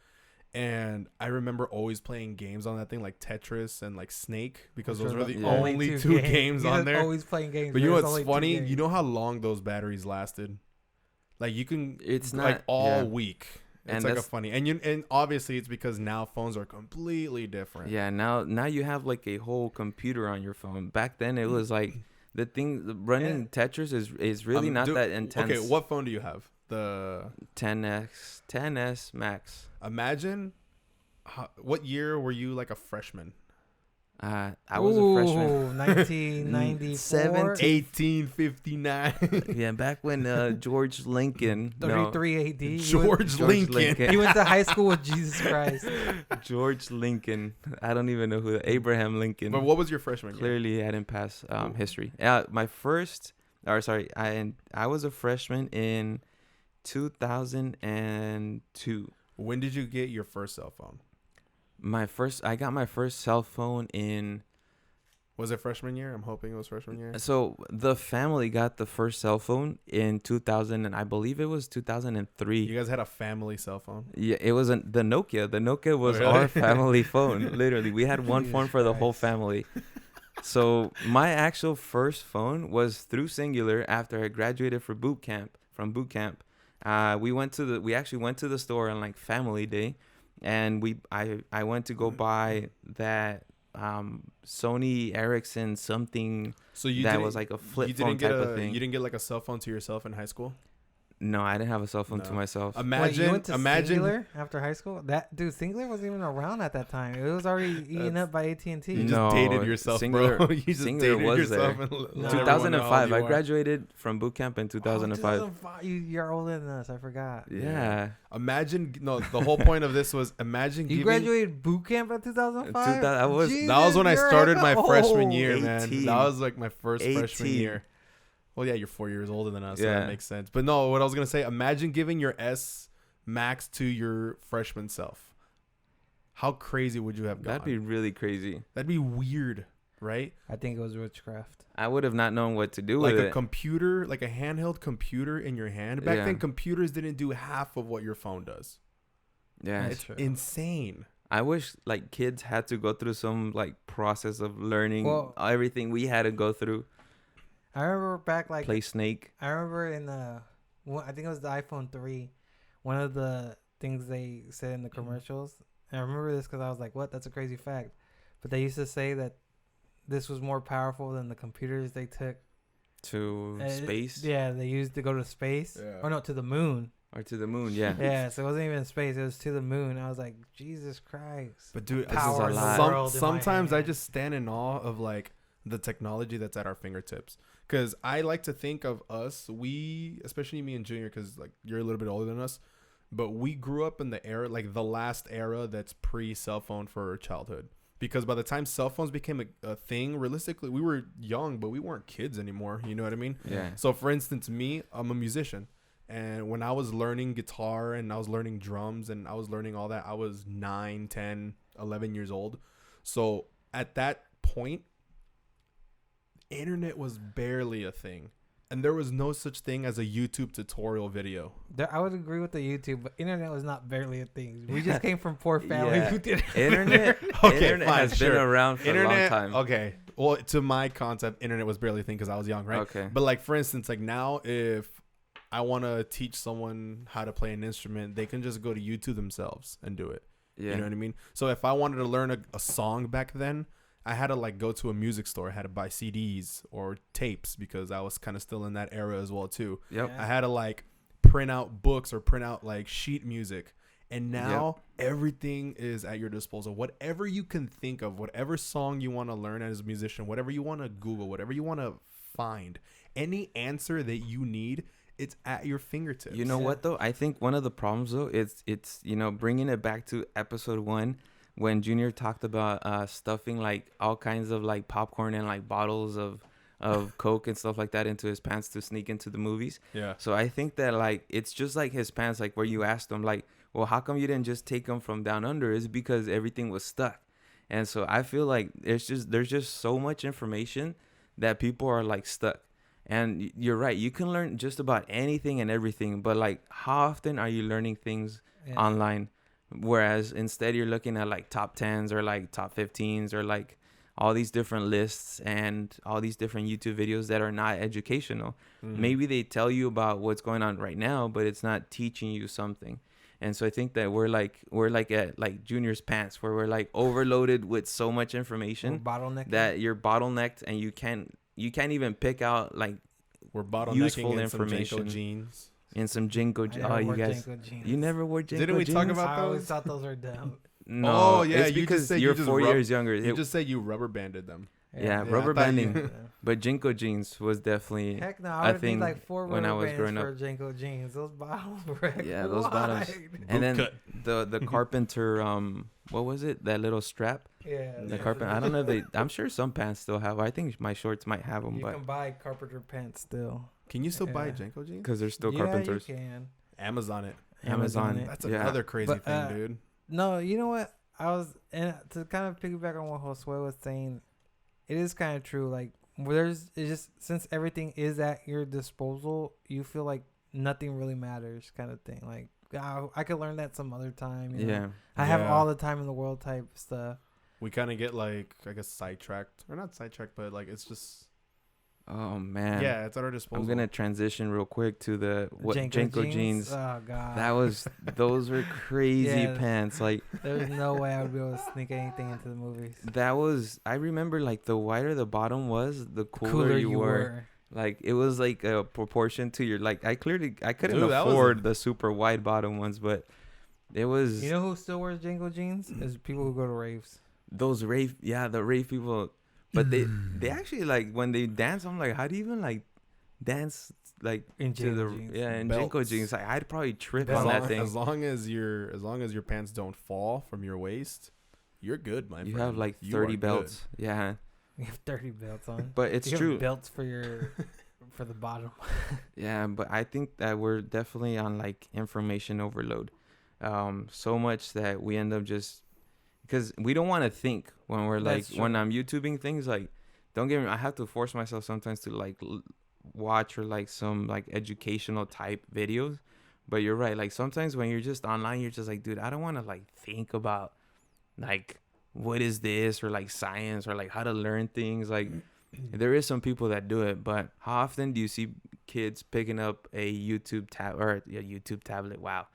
And I remember always playing games on that thing like Tetris and like Snake because Which those are were the Yeah. only two games He on was there. Always playing games. But you know There's what's only two funny? games. You know how long those batteries lasted? Like you can It's like not all yeah. week. It's And like a that's- funny and obviously it's because now phones are completely different. Yeah, now you have like a whole computer on your phone. Back then it was like running Tetris is really not that intense. Okay, what phone do you have? The 10s Max. Imagine what year were you like a freshman? I was a freshman. 1994. 1859. Yeah, back when George Lincoln. 33 AD. George Lincoln. He went to high school with Jesus Christ. George Lincoln. I don't even know who. Abraham Lincoln. But what was your freshman year? Clearly hadn't passed history. My first, I was a freshman in 2002. When did you get your first cell phone? I got my first cell phone in. Was it freshman year? I'm hoping it was freshman year. So the family got the first cell phone in 2000, and I believe it was 2003. You guys had a family cell phone? Yeah, it was the Nokia. The Nokia was Really? our family phone. Literally, we had one phone for the whole family. So my actual first phone was through Singular after I graduated from boot camp. We actually went to the store on like Family Day, and I went to go buy that Sony Ericsson something. So you that didn't- was like a flip you phone didn't get type of thing. You didn't get like a cell phone to yourself in high school? No, I didn't have a cell phone No. to myself. Wait, you went to Imagine. Singular after high school? Singular wasn't even around at that time. It was already eaten up by AT&T. You just No, dated yourself, Singular- bro. You just Singular dated was yourself. there. And let No. everyone know how 2005. old I you are. graduated from boot camp in 2005. 2005. You're older than us. I forgot. Yeah. Imagine. No, the whole point of this was imagine You giving. graduated boot camp in 2005? That was That was when I started my freshman year, 18. man. That was like my first freshman 18. year. Well, yeah, you're 4 years older than us, so Yeah. that makes sense. But no, what I was gonna say, imagine giving your S Max to your freshman self. How crazy would you have gone? That'd be really crazy. That'd be weird, right? I think it was witchcraft. I would have not known what to do Like with a it. computer, like a handheld computer in your hand. Back Yeah. then, computers didn't do half of what your phone does. Yeah. That's It's true. insane. I wish like kids had to go through some like process of learning everything we had to go through. I remember back like Play Snake. I remember in I think it was the iPhone 3. One of the things they said in the commercials, and I remember this because I was like, "What? That's a crazy fact." But they used to say that this was more powerful than the computers they took To space. Yeah, they used to go to space. Yeah. Or no, to the moon. Or to the moon. Yeah. Yeah, so it wasn't even space; it was to the moon. I was like, Jesus Christ! But dude, Power in the world in my sometimes I hand. just stand in awe of like the technology that's at our fingertips. Because I like to think of us, especially me and Junior, because like you're a little bit older than us, but we grew up in the era, like the last era that's pre-cell phone for childhood. Because by the time cell phones became a thing, realistically, we were young, but we weren't kids anymore. You know what I mean? Yeah. So for instance, me, I'm a musician. And when I was learning guitar and I was learning drums and I was learning all that, I was 9, 10, 11 years old. So at that point, internet was barely a thing. And there was no such thing as a YouTube tutorial video. I would agree with the YouTube, but internet was not barely a thing. We just came from poor families Yeah. who did Internet. Okay, Internet fine, has sure. been around for a long time. Okay. Well, to my concept, internet was barely a thing because I was young, right? Okay. But like, for instance, like now, if I want to teach someone how to play an instrument, they can just go to YouTube themselves and do it. Yeah. You know what I mean? So if I wanted to learn a song back then, I had to like go to a music store. I had to buy CDs or tapes because I was kind of still in that era as well too. Yep. Yeah. I had to like print out books or print out like sheet music. And now everything is at your disposal. Whatever you can think of, whatever song you want to learn as a musician, whatever you want to Google, whatever you want to find, any answer that you need, it's at your fingertips. You know what though? I think one of the problems though it's bringing it back to episode 1 when Junior talked about stuffing like all kinds of like popcorn and like bottles of Coke and stuff like that into his pants to sneak into the movies. Yeah. So I think that like it's just like his pants, like where you asked him like, well, how come you didn't just take them from down under? Is because everything was stuck. And so I feel like there's just so much information that people are like stuck. And you're right. You can learn just about anything and everything. But like, how often are you learning things online? Whereas instead you're looking at like top 10s or like top 15s or like all these different lists and all these different YouTube videos that are not educational. Maybe they tell you about what's going on right now, but it's not teaching you something. And so I think that we're like at like Junior's pants, where we're like overloaded with so much information that you're bottlenecked, and you can't even pick out like we're bottlenecking useful in information. some JNCO jeans. And some JNCO jeans. Oh, you guys, you never wore JNCO jeans? Didn't we talk about I those? always thought those were dumb. No, oh yeah, it's because you're 4 years younger. You just say you rubber banded them. Yeah, rubber banding. But JNCO jeans was definitely heck no. I would need like 4 when I rubber was bands growing for up. JNCO jeans. Those bottoms were those bottoms. And then the carpenter what was it? That little strap. Yeah. The carpenter. I don't know if I'm sure some pants still have. I think my shorts might have them, you but can buy carpenter pants still. Can you still buy JNCO jeans? Because they're still carpenters. Yeah, you can. Amazon it. Amazon. That's another crazy thing, dude. No, you know what? And to kind of piggyback on what Josue was saying, it is kind of true. Like, it's just, since everything is at your disposal, you feel like nothing really matters, kind of thing. Like, I could learn that some other time. You know? I have all the time in the world type stuff. We kind of get like, I guess, sidetracked, or not sidetracked, but like it's just. Oh man. Yeah, it's at our disposal. I'm gonna transition real quick to the JNCO jeans. Oh god. Those were crazy pants. Like, there's no way I would be able to sneak anything into the movies. I remember like the wider the bottom was, the cooler you were. Like, it was like a proportion to your, like, I couldn't afford the super wide bottom ones, but it was. You know who still wears JNCO jeans? Is people who go to raves. Those the rave people. But they actually, like, when they dance, I'm like, how do you even like dance like in JNCO jeans? Yeah, in JNCO jeans? Like, I'd probably trip on that thing. As long as your pants don't fall from your waist, you're good, my friend. You have like 30 belts. Good. Yeah. You have 30 belts on. But it's you true. Have belts for for the bottom. Yeah, but I think that we're definitely on like information overload. So much that we end up just, because we don't want to think when we're like, when I'm YouTubing things, like, don't get me, I have to force myself sometimes to like watch or like some like educational type videos. But you're right. Like, sometimes when you're just online, you're just like, dude, I don't want to like think about like, what is this, or like science, or like how to learn things. Like, there is some people that do it, but how often do you see kids picking up a YouTube tablet? Wow.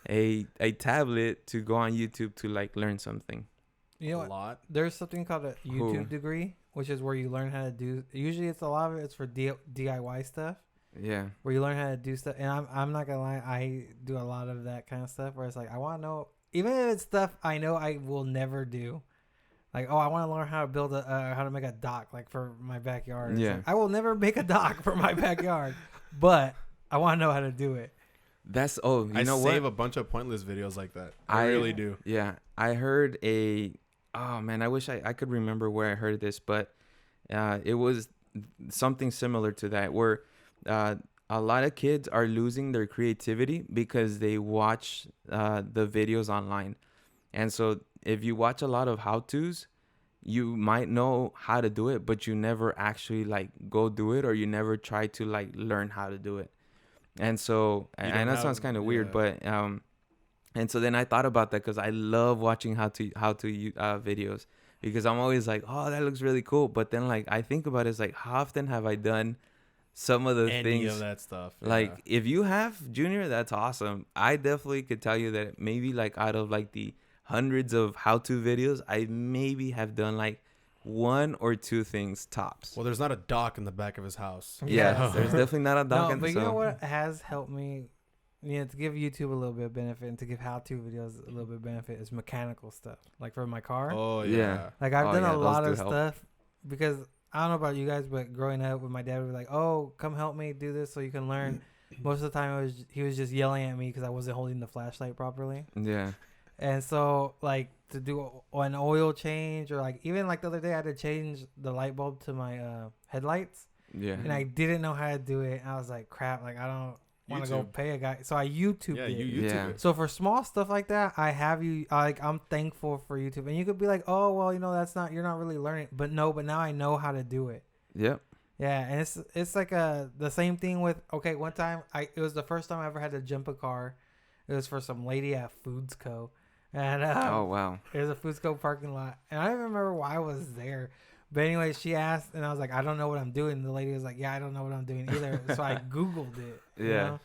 A tablet to go on YouTube to like learn something. You know, a lot. There's something called a YouTube degree, which is where you learn how to do. Usually, it's a lot of it's for DIY stuff. Yeah. Where you learn how to do stuff, and I'm not gonna lie, I do a lot of that kind of stuff. Where it's like, I want to know, even if it's stuff I know I will never do. Like, I want to learn how to build how to make a dock, like, for my backyard. Yeah. Like, I will never make a dock for my backyard, but I want to know how to do it. I save a bunch of pointless videos like that. I really do. Yeah. I heard oh man, I wish I could remember where I heard this, but it was something similar to that, where a lot of kids are losing their creativity because they watch the videos online. And so if you watch a lot of how-tos, you might know how to do it, but you never actually like go do it, or you never try to like learn how to do it. And so, I know it sounds kind of weird, but and so then I thought about that, because I love watching how to videos, because I'm always like, oh, that looks really cool. But then like I think about it, it's like, how often have I done some of the things of that stuff? Like, if you have, Junior, that's awesome. I definitely could tell you that maybe like out of like the hundreds of how-to videos, I maybe have done like 1 or 2 things tops. Well, there's not a dock in the back of his house. Yeah, there's definitely not a dock. But you know what has helped me, to give YouTube a little bit of benefit and to give how-to videos a little bit of benefit, is mechanical stuff, like for my car. Oh yeah. Like, I've done a lot of stuff, because I don't know about you guys, but growing up with my dad, would be like, oh, come help me do this so you can learn. Most of the time he was just yelling at me because I wasn't holding the flashlight properly. Yeah. And so, like, to do an oil change, or like, even like the other day I had to change the light bulb to my headlights. Yeah. And I didn't know how to do it. I was like, crap, like, I don't want to go pay a guy. So I YouTubed it. You YouTube it. So for small stuff like that, I'm thankful for YouTube. And you could be like, oh, well, you're not really learning. But now I know how to do it. Yep. Yeah, and it's like the same thing with, one time it was the first time I ever had to jump a car. It was for some lady at Foods Co. And Oh wow. it was a Fusco parking lot, and I don't remember why I was there. But anyway, she asked, and I was like, I don't know what I'm doing. And the lady was like, yeah, I don't know what I'm doing either. So I Googled it. You Yeah.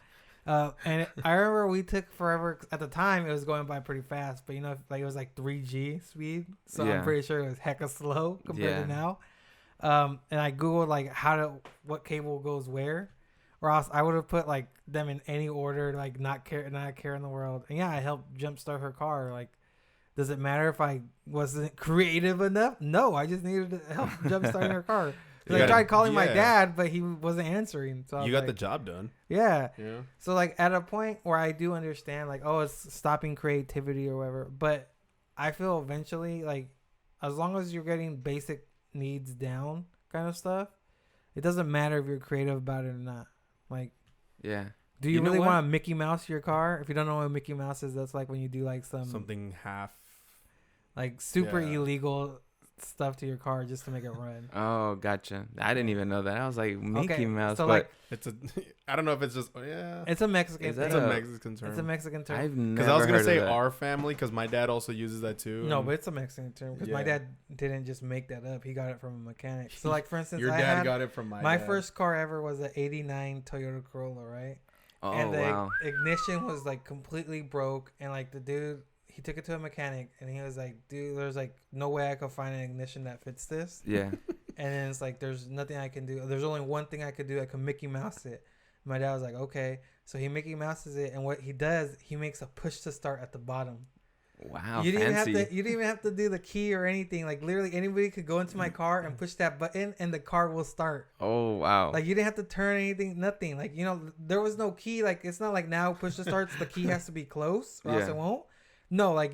know? I remember we took forever. At the time, it was going by pretty fast, but like it was like 3G speed. So Yeah. I'm pretty sure it was hecka slow compared Yeah. to now. And I Googled like what cable goes where, or else I would have put like them in any order, like not care in the world. And yeah, I helped jumpstart her car. Like, does it matter if I wasn't creative enough? No, I just needed to help jumpstart her car. Because I tried calling my dad, but he wasn't answering. So you got the job done. Yeah. Yeah. So like at a point where I do understand, like, oh, it's stopping creativity or whatever. But I feel eventually, like, as long as you're getting basic needs down, kind of stuff, it doesn't matter if you're creative about it or not. Like, Yeah. do you know really what? want to Mickey Mouse your car? If you don't know what Mickey Mouse is, that's like when you do like something half like super Yeah. illegal stuff to your car just to make it run. Oh, gotcha. I didn't even know that. I was like Mickey Okay, Mouse, so, but like, it's a I don't know if it's just yeah It's a Mexican Is thing. that it's a a- Mexican term. It's a Mexican term. I've never Because I was gonna heard say of that. our family, because my dad also uses that too. No, and but it's a Mexican term because my Yeah. dad didn't just make that up. He got it from a mechanic. So, like, for instance, your I dad had got it from my dad. first car ever was an 89 Toyota Corolla, right? Oh And the wow. ignition was like completely broke. And like the dude, he took it to a mechanic and he was like, dude, there's like no way I could find an ignition that fits this. Yeah. And then it's like, there's nothing I can do. There's only one thing I could do. I can Mickey Mouse it. My dad was like, okay. So he Mickey Mouses it. And what he does, he makes a push to start at the bottom. Wow. You didn't Fancy. you didn't even have to do the key or anything. Like, literally anybody could go into my car and push that button and the car will start. Oh wow. Like, you didn't have to turn anything, nothing. Like, you know, there was no key. Like, it's not like now push to starts, the key has to be close or else Yeah. it won't. No, like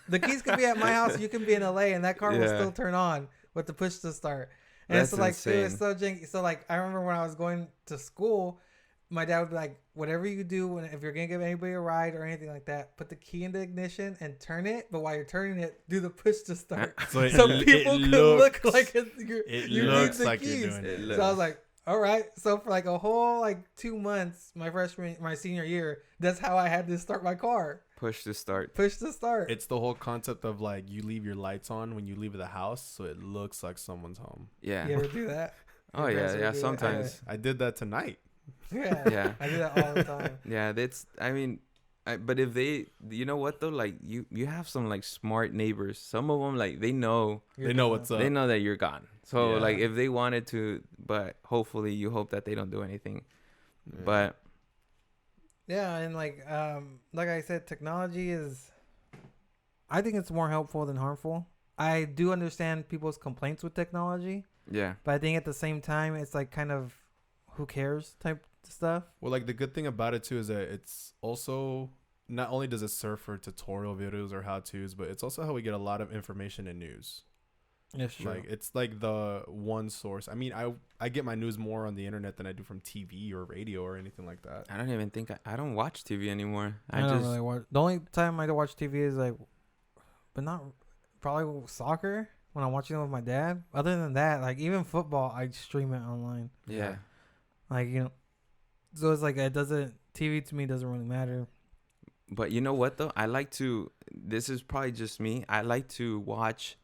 the keys could be at my house. You can be in LA and that car will Yeah. still turn on with the push to start. And That's so like, it was insane. so janky. So like, I remember when I was going to school, my dad would be like, whatever you do, if you're going to give anybody a ride or anything like that, put the key in the ignition and turn it. But while you're turning it, do the push to start. So, So people could look like you need looks the like keys. you're doing it. So I was like, all right. So for like a whole like 2 months, my senior year, that's how I had to start my car. Push to start. Push to start. It's the whole concept of like you leave your lights on when you leave the house, so it looks like someone's home. Yeah. You ever do that? Oh You yeah. guys ever Yeah. do that? Sometimes. I did that tonight. Yeah. Yeah. I do that all the time. Yeah. That's. I mean. But if they, you know what though, like you have some like smart neighbors. Some of them like they know They know what's up. they know that you're gone. So Yeah. like if they wanted to, but hopefully you hope that they don't do anything. Yeah. But Yeah, and like I said, technology is, I think it's more helpful than harmful. I do understand people's complaints with technology, yeah. but I think at the same time, it's like kind of who cares type stuff. Well, like the good thing about it too is that it's also not only does it serve for tutorial videos or how-tos, but it's also how we get a lot of information and news. Yes, true. Like it's like the one source. I mean, I get my news more on the internet than I do from TV or radio or anything like that. I don't even think I don't watch TV anymore. I don't really watch. The only time I watch TV is like, but not probably soccer when I'm watching it with my dad. Other than that, like even football, I stream it online. Yeah. Like, you know, so it's like it doesn't. TV to me doesn't really matter. But you know what though? I like to. This is probably just me. I like to watch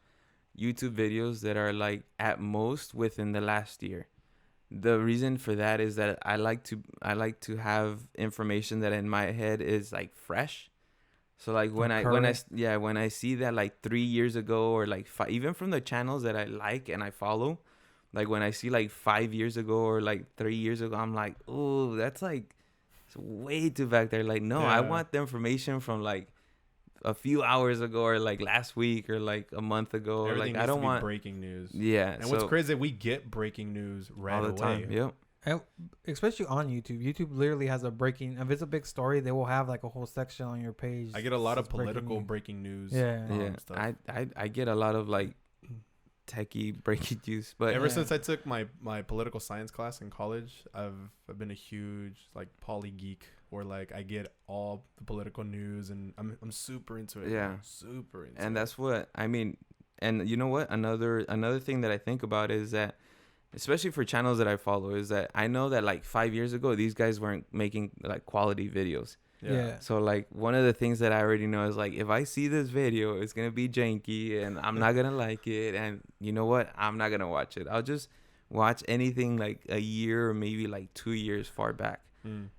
YouTube videos that are like at most within the last year. The reason for that is that I like to have information that in my head is like fresh. So like when I see that like 3 years ago or like even from the channels that I like and I follow, like when I see like 5 years ago or like 3 years ago, I'm like, oh, that's like it's way too back there. Like no, I Yeah. want the information from like a few hours ago or like last week or like a month ago. Or Everything like I needs don't to be want breaking news. yeah. And so, what's crazy, we get breaking news right all the away. time. Yep. And especially on YouTube. YouTube literally has a breaking. If it's a big story, they will have like a whole section on your page. I get a lot of that's breaking political news. breaking news. Yeah. Yeah. Stuff. I get a lot of like techie breaking news, but Ever Yeah. since I took my political science class in college, I've been a huge like poly geek where like I get all the political news and I'm super into it. Yeah. Super into and it. that's what I mean. And you know what? Another thing that I think about is that, especially for channels that I follow, is that I know that like 5 years ago these guys weren't making like quality videos. Yeah. So like one of the things that I already know is like if I see this video, it's gonna be janky and I'm not gonna like it, and you know what? I'm not gonna watch it. I'll just watch anything like a year or maybe like 2 years far back.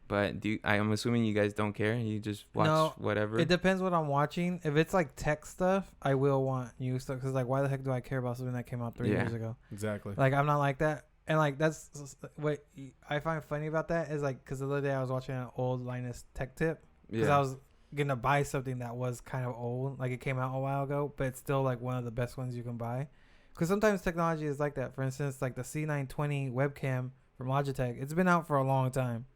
But I'm assuming you guys don't care. You just watch whatever. It depends what I'm watching. If it's like tech stuff, I will want new stuff. Because like, why the heck do I care about something that came out 3 years ago? Exactly. Like, I'm not like that. And like, that's what I find funny about that is like, because the other day I was watching an old Linus Tech Tip. Because I was gonna buy something that was kind of old, like it came out a while ago, but it's still like one of the best ones you can buy. Because sometimes technology is like that. For instance, like the C920 webcam from Logitech, it's been out for a long time.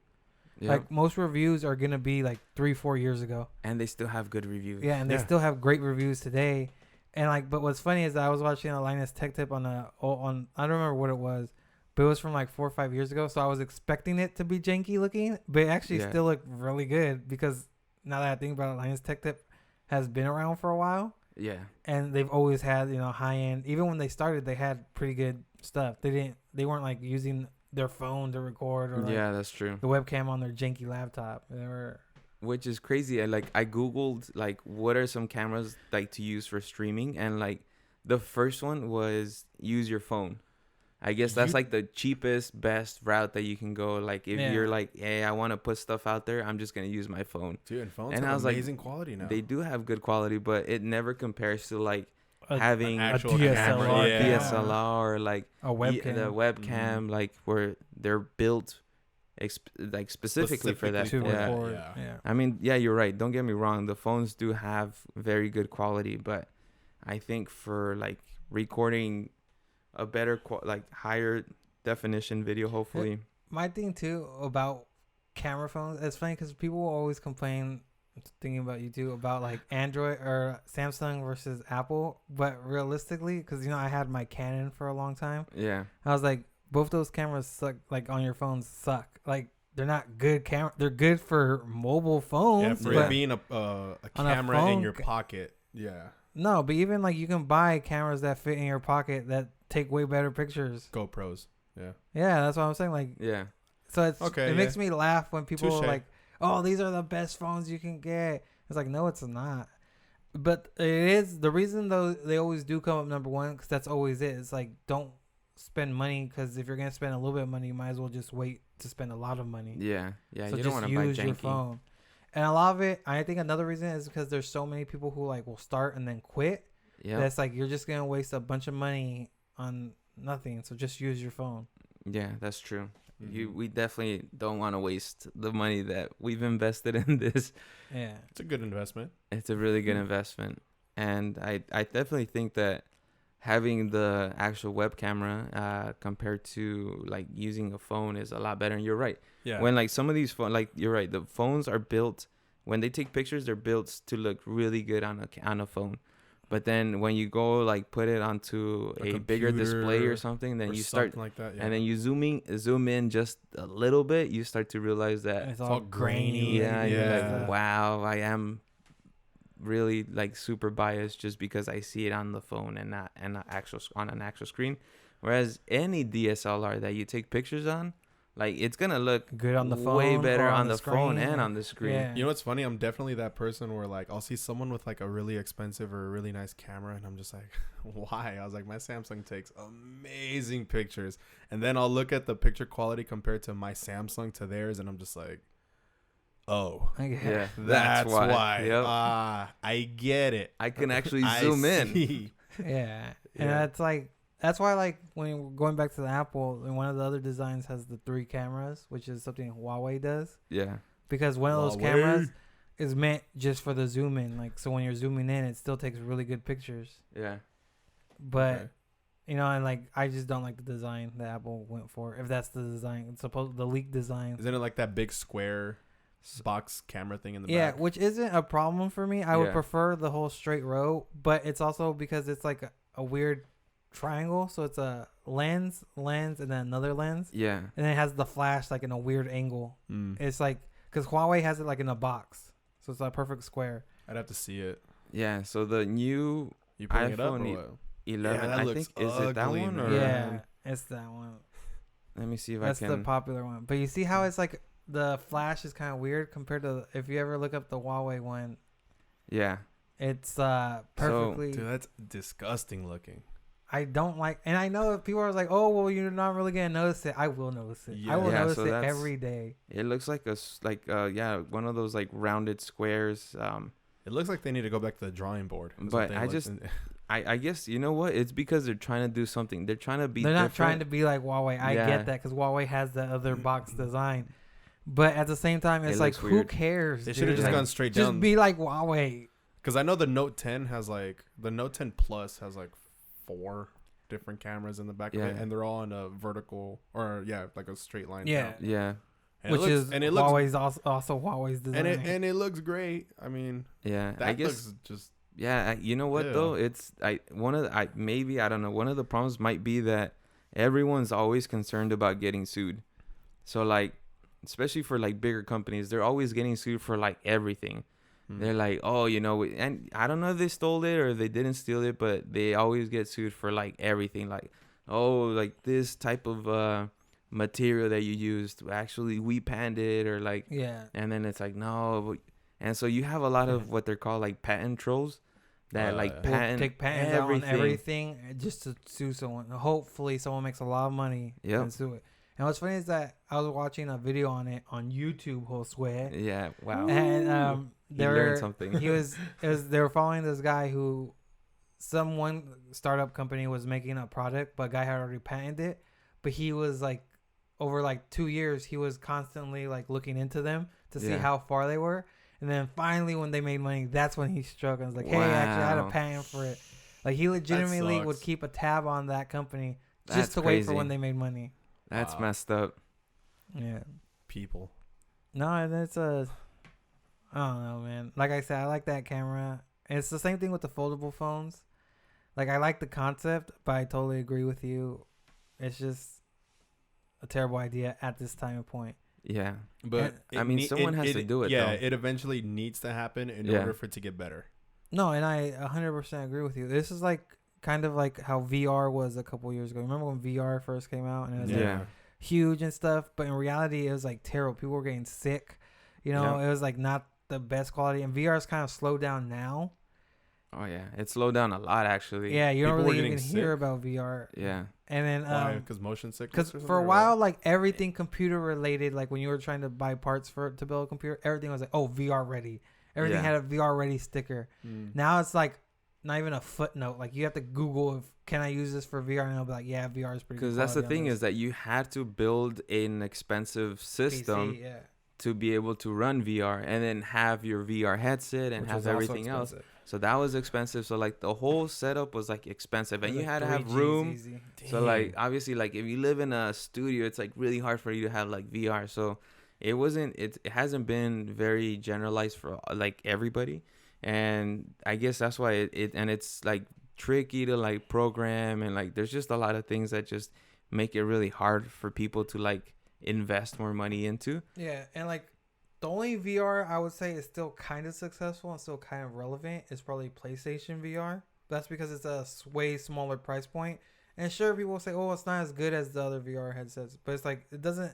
Yep. Like most reviews are gonna be like 3-4 years ago, and they still have good reviews. Yeah, and they still have great reviews today. And like, but what's funny is that I was watching a Linus Tech Tip on I don't remember what it was, but it was from like 4 or 5 years ago. So I was expecting it to be janky looking, but it actually still looked really good because now that I think about it, Linus Tech Tip has been around for a while. Yeah, and they've always had high end. Even when they started, they had pretty good stuff. They weren't like using their phone to record or like that's true. The webcam on their janky laptop. They were, which is crazy. I googled like what are some cameras like to use for streaming, and like the first one was use your phone. I guess that's like the cheapest, best route that you can go. Like if you're like, hey, I want to put stuff out there, I'm just gonna use my phone. Dude, and phones have amazing quality now. They do have good quality, but it never compares to like having a DSLR or like a webcam. The webcam, like where they're built like specifically for that. Yeah. I mean, you're right. Don't get me wrong. The phones do have very good quality, but I think for like recording a better like higher definition video, hopefully. My thing too about camera phones, it's funny because people will always complain, thinking about you too, about like Android or Samsung versus Apple, but realistically, because I had my Canon for a long time, I was like, both those cameras suck. Like on your phones suck. Like they're not good camera. They're good for mobile phones. For it being a camera in your pocket. No, but even like you can buy cameras that fit in your pocket that take way better pictures. GoPros. Yeah, that's what I'm saying. Like, so it's it makes me laugh when people are like, oh, these are the best phones you can get. It's like, no, it's not. But it is. The reason though they always do come up number one, because that's always it. It's like, don't spend money, because if you're gonna spend a little bit of money, you might as well just wait to spend a lot of money. So you don't want to buy janky. Your phone. And a lot of it, I think another reason is because there's so many people who like will start and then quit. That's like, you're just gonna waste a bunch of money on nothing. So just use your phone. Yeah, that's true. We definitely don't want to waste the money that we've invested in this. Yeah, it's a good investment. It's a really good investment, and I definitely think that having the actual web camera compared to like using a phone is a lot better. And you're right. Yeah. When like some of these phones, like you're right, the phones are built, when they take pictures, they're built to look really good on a phone. But then when you go like put it onto a bigger display or something, then you start like that, and then you zoom in just a little bit, you start to realize that it's all grainy. Yeah. You're like, wow, I am really like super biased just because I see it on the phone and not on an actual screen. Whereas any DSLR that you take pictures on, like it's gonna look good on the phone, way better on the phone and on the screen. Yeah. You know what's funny? I'm definitely that person where like I'll see someone with like a really expensive or a really nice camera, and I'm just like, why? I was like, my Samsung takes amazing pictures, and then I'll look at the picture quality compared to my Samsung to theirs, and I'm just like, oh, yeah, that's why. Yep. I get it. I can actually zoom in. Yeah, and that's why, like, when you're going back to the Apple, and one of the other designs has the 3 cameras, which is something Huawei does. Yeah. Because one of those cameras is meant just for the zoom in. Like, so when you're zooming in, it still takes really good pictures. Yeah. But, and like, I just don't like the design that Apple went for. If that's the design, it's supposed the leaked design. Isn't it like that big square box camera thing in the back? Yeah, which isn't a problem for me. I would prefer the whole straight row, but it's also because it's like a weird triangle, so it's a lens, and then another lens. Yeah. And then it has the flash like in a weird angle. It's like, because Huawei has it like in a box, so it's a perfect square. I'd have to see it. Yeah. So the new iPhone 11, I think, is it that one? Or? Yeah, it's that one. Let me see if That's I can. the popular one. But you see how it's like the flash is kind of weird compared to if you ever look up the Huawei one. Yeah. It's perfectly. Dude, that's disgusting looking. I don't like, and I know if people are like, "Oh, well, you're not really gonna notice it." I will notice it. I will notice it every day. It looks like one of those like rounded squares. It looks like they need to go back to the drawing board. But I guess you know what? It's because they're trying to do something. They're trying to be. They're not trying to be like Huawei. I get that because Huawei has the other box design, but at the same time, it's like, who cares? They should have just gone straight down. Just be like Huawei. Because I know the Note 10 has the Note 10 Plus has 4 different cameras in the back of it, and they're all on a vertical like a straight line. Yeah, yeah. And which is Huawei's also Huawei's design, and it looks great. I mean, I guess just you know what though? It's one of the problems might be that everyone's always concerned about getting sued. So like, especially for like bigger companies, they're always getting sued for like everything. They're like, oh, and I don't know if they stole it or they didn't steal it, but they always get sued for like everything. Like, oh, like this type of material that you used, actually we panned it, or like, and then it's like, no. And so you have a lot of what they're called like patent trolls that like take patents out on everything just to sue someone. Hopefully someone makes a lot of money and sue it. And what's funny is that I was watching a video on it on YouTube, Josue. Yeah, wow. And he learned something. They were following this guy who one startup company was making a product, but a guy had already patented it. But he was like, over like 2 years, he was constantly like looking into them to see how far they were. And then finally, when they made money, that's when he struck and was like, hey, actually, I had a patent for it. Like, he legitimately would keep a tab on that company just to wait for when they made money. That's messed up. Yeah. People. No, that's I don't know, man. Like I said, I like that camera. And it's the same thing with the foldable phones. Like, I like the concept, but I totally agree with you. It's just a terrible idea at this time and point. Yeah. But someone has to do it, yeah, though. It eventually needs to happen in order for it to get better. No, and I 100% agree with you. This is like kind of like how VR was a couple years ago. Remember when VR first came out and it was like huge and stuff, but in reality it was like terrible. People were getting sick. It was like not the best quality, and VR's kind of slowed down now. Oh yeah, it slowed down a lot actually. Yeah, you don't really even hear about VR. Yeah. And then why? Because motion sickness. Because for a while, like everything computer related, like when you were trying to buy parts to build a computer, everything was like, oh, VR ready. Everything had a VR ready sticker. Now it's like not even a footnote. Like you have to Google if can I use this for VR, and I'll be like, yeah, VR is pretty. Because that's the thing is that you had to build an expensive system PC, to be able to run VR, and then have your VR headset and have everything else. So that was expensive. So like the whole setuip was like expensive, and you had to have room. So like obviously like if you live in a studio, it's like really hard for you to have like VR. So it hasn't been very generalized for like everybody. And I guess that's why it's like tricky to like program, and like there's just a lot of things that just make it really hard for people to like invest more money into. Yeah, and like the only VR I would say is still kind of successful and still kind of relevant is probably PlayStation VR. That's because it's a way smaller price point. And sure, people will say, oh, it's not as good as the other VR headsets, but it's like it doesn't.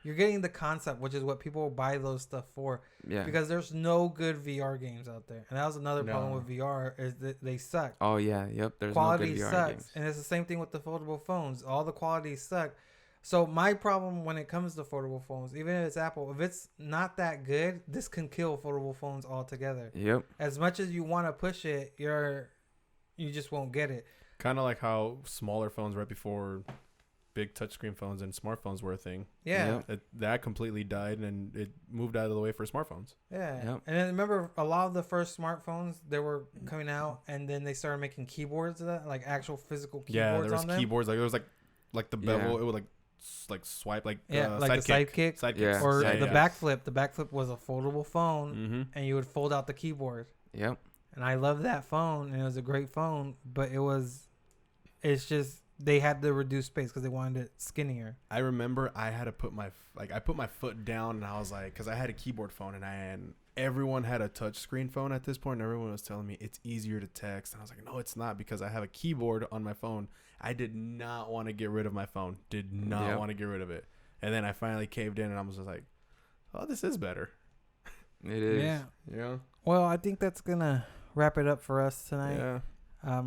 You're getting the concept, which is what people buy those stuff for. Yeah. Because there's no good VR games out there, and that was another problem with VR is that they suck. Oh yeah, yep. There's quality no good VR sucks, games. And it's the same thing with the foldable phones. All the quality suck. So my problem when it comes to foldable phones, even if it's Apple, if it's not that good, this can kill foldable phones altogether. Yep. As much as you want to push it, you just won't get it. Kind of like how smaller phones right before big touchscreen phones and smartphones were a thing. Yeah. That completely died, and it moved out of the way for smartphones. Yeah. Yep. And then remember, a lot of the first smartphones, they were coming out, and then they started making keyboards of that, like actual physical keyboards. Yeah, there was keyboards. Like there was like the bevel. It would like swipe like like a sidekick. Yeah. Or the backflip. The backflip was a foldable phone, and you would fold out the keyboard. Yep. And I loved that phone, and it was a great phone, but it's just they had to reduce space because they wanted it skinnier. I remember I had to put my foot down, and I was like, because I had a keyboard phone, and everyone had a touch screen phone at this point, and everyone was telling me it's easier to text, and I was like, no, it's not, because I have a keyboard on my phone. I did not want to get rid of my phone. Did not want to get rid of it. And then I finally caved in, and I was just like, oh, this is better. It is. Yeah. Yeah. Well, I think that's gonna wrap it up for us tonight. Yeah.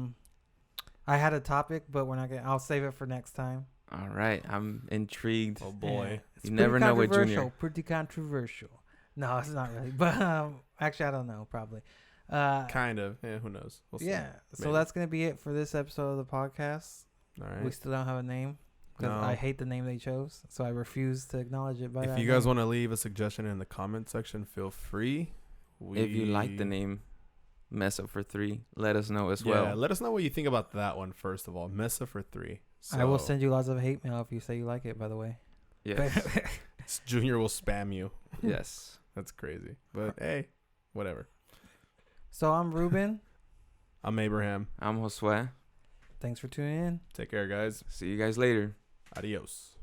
I had a topic, but we're not gonna. I'll save it for next time. All right. I'm intrigued. Oh boy. Yeah. It's You pretty never know with controversial, Junior. Pretty controversial. No, it's not really. But actually, I don't know. Probably. Kind of. Yeah. Who knows? We'll see. Yeah. So Maybe. that's gonna be it for this episode of the podcast. All right. We still don't have a name because No. I hate the name they chose, so I refuse to acknowledge it. By If that you guys name. want to leave a suggestion in the comment section, feel free. If you like the name Mess Up for 3, let us know as Yeah, well. let us know what you think about that one first of all. Mesa for 3. I will So, send you lots of hate mail if you say you like it. By the way. Yes. Junior will spam you. Yes. That's crazy. But hey, whatever. So I'm Ruben. I'm Abraham. I'm Josue. Thanks for tuning in. Take care, guys. See you guys later. Adios.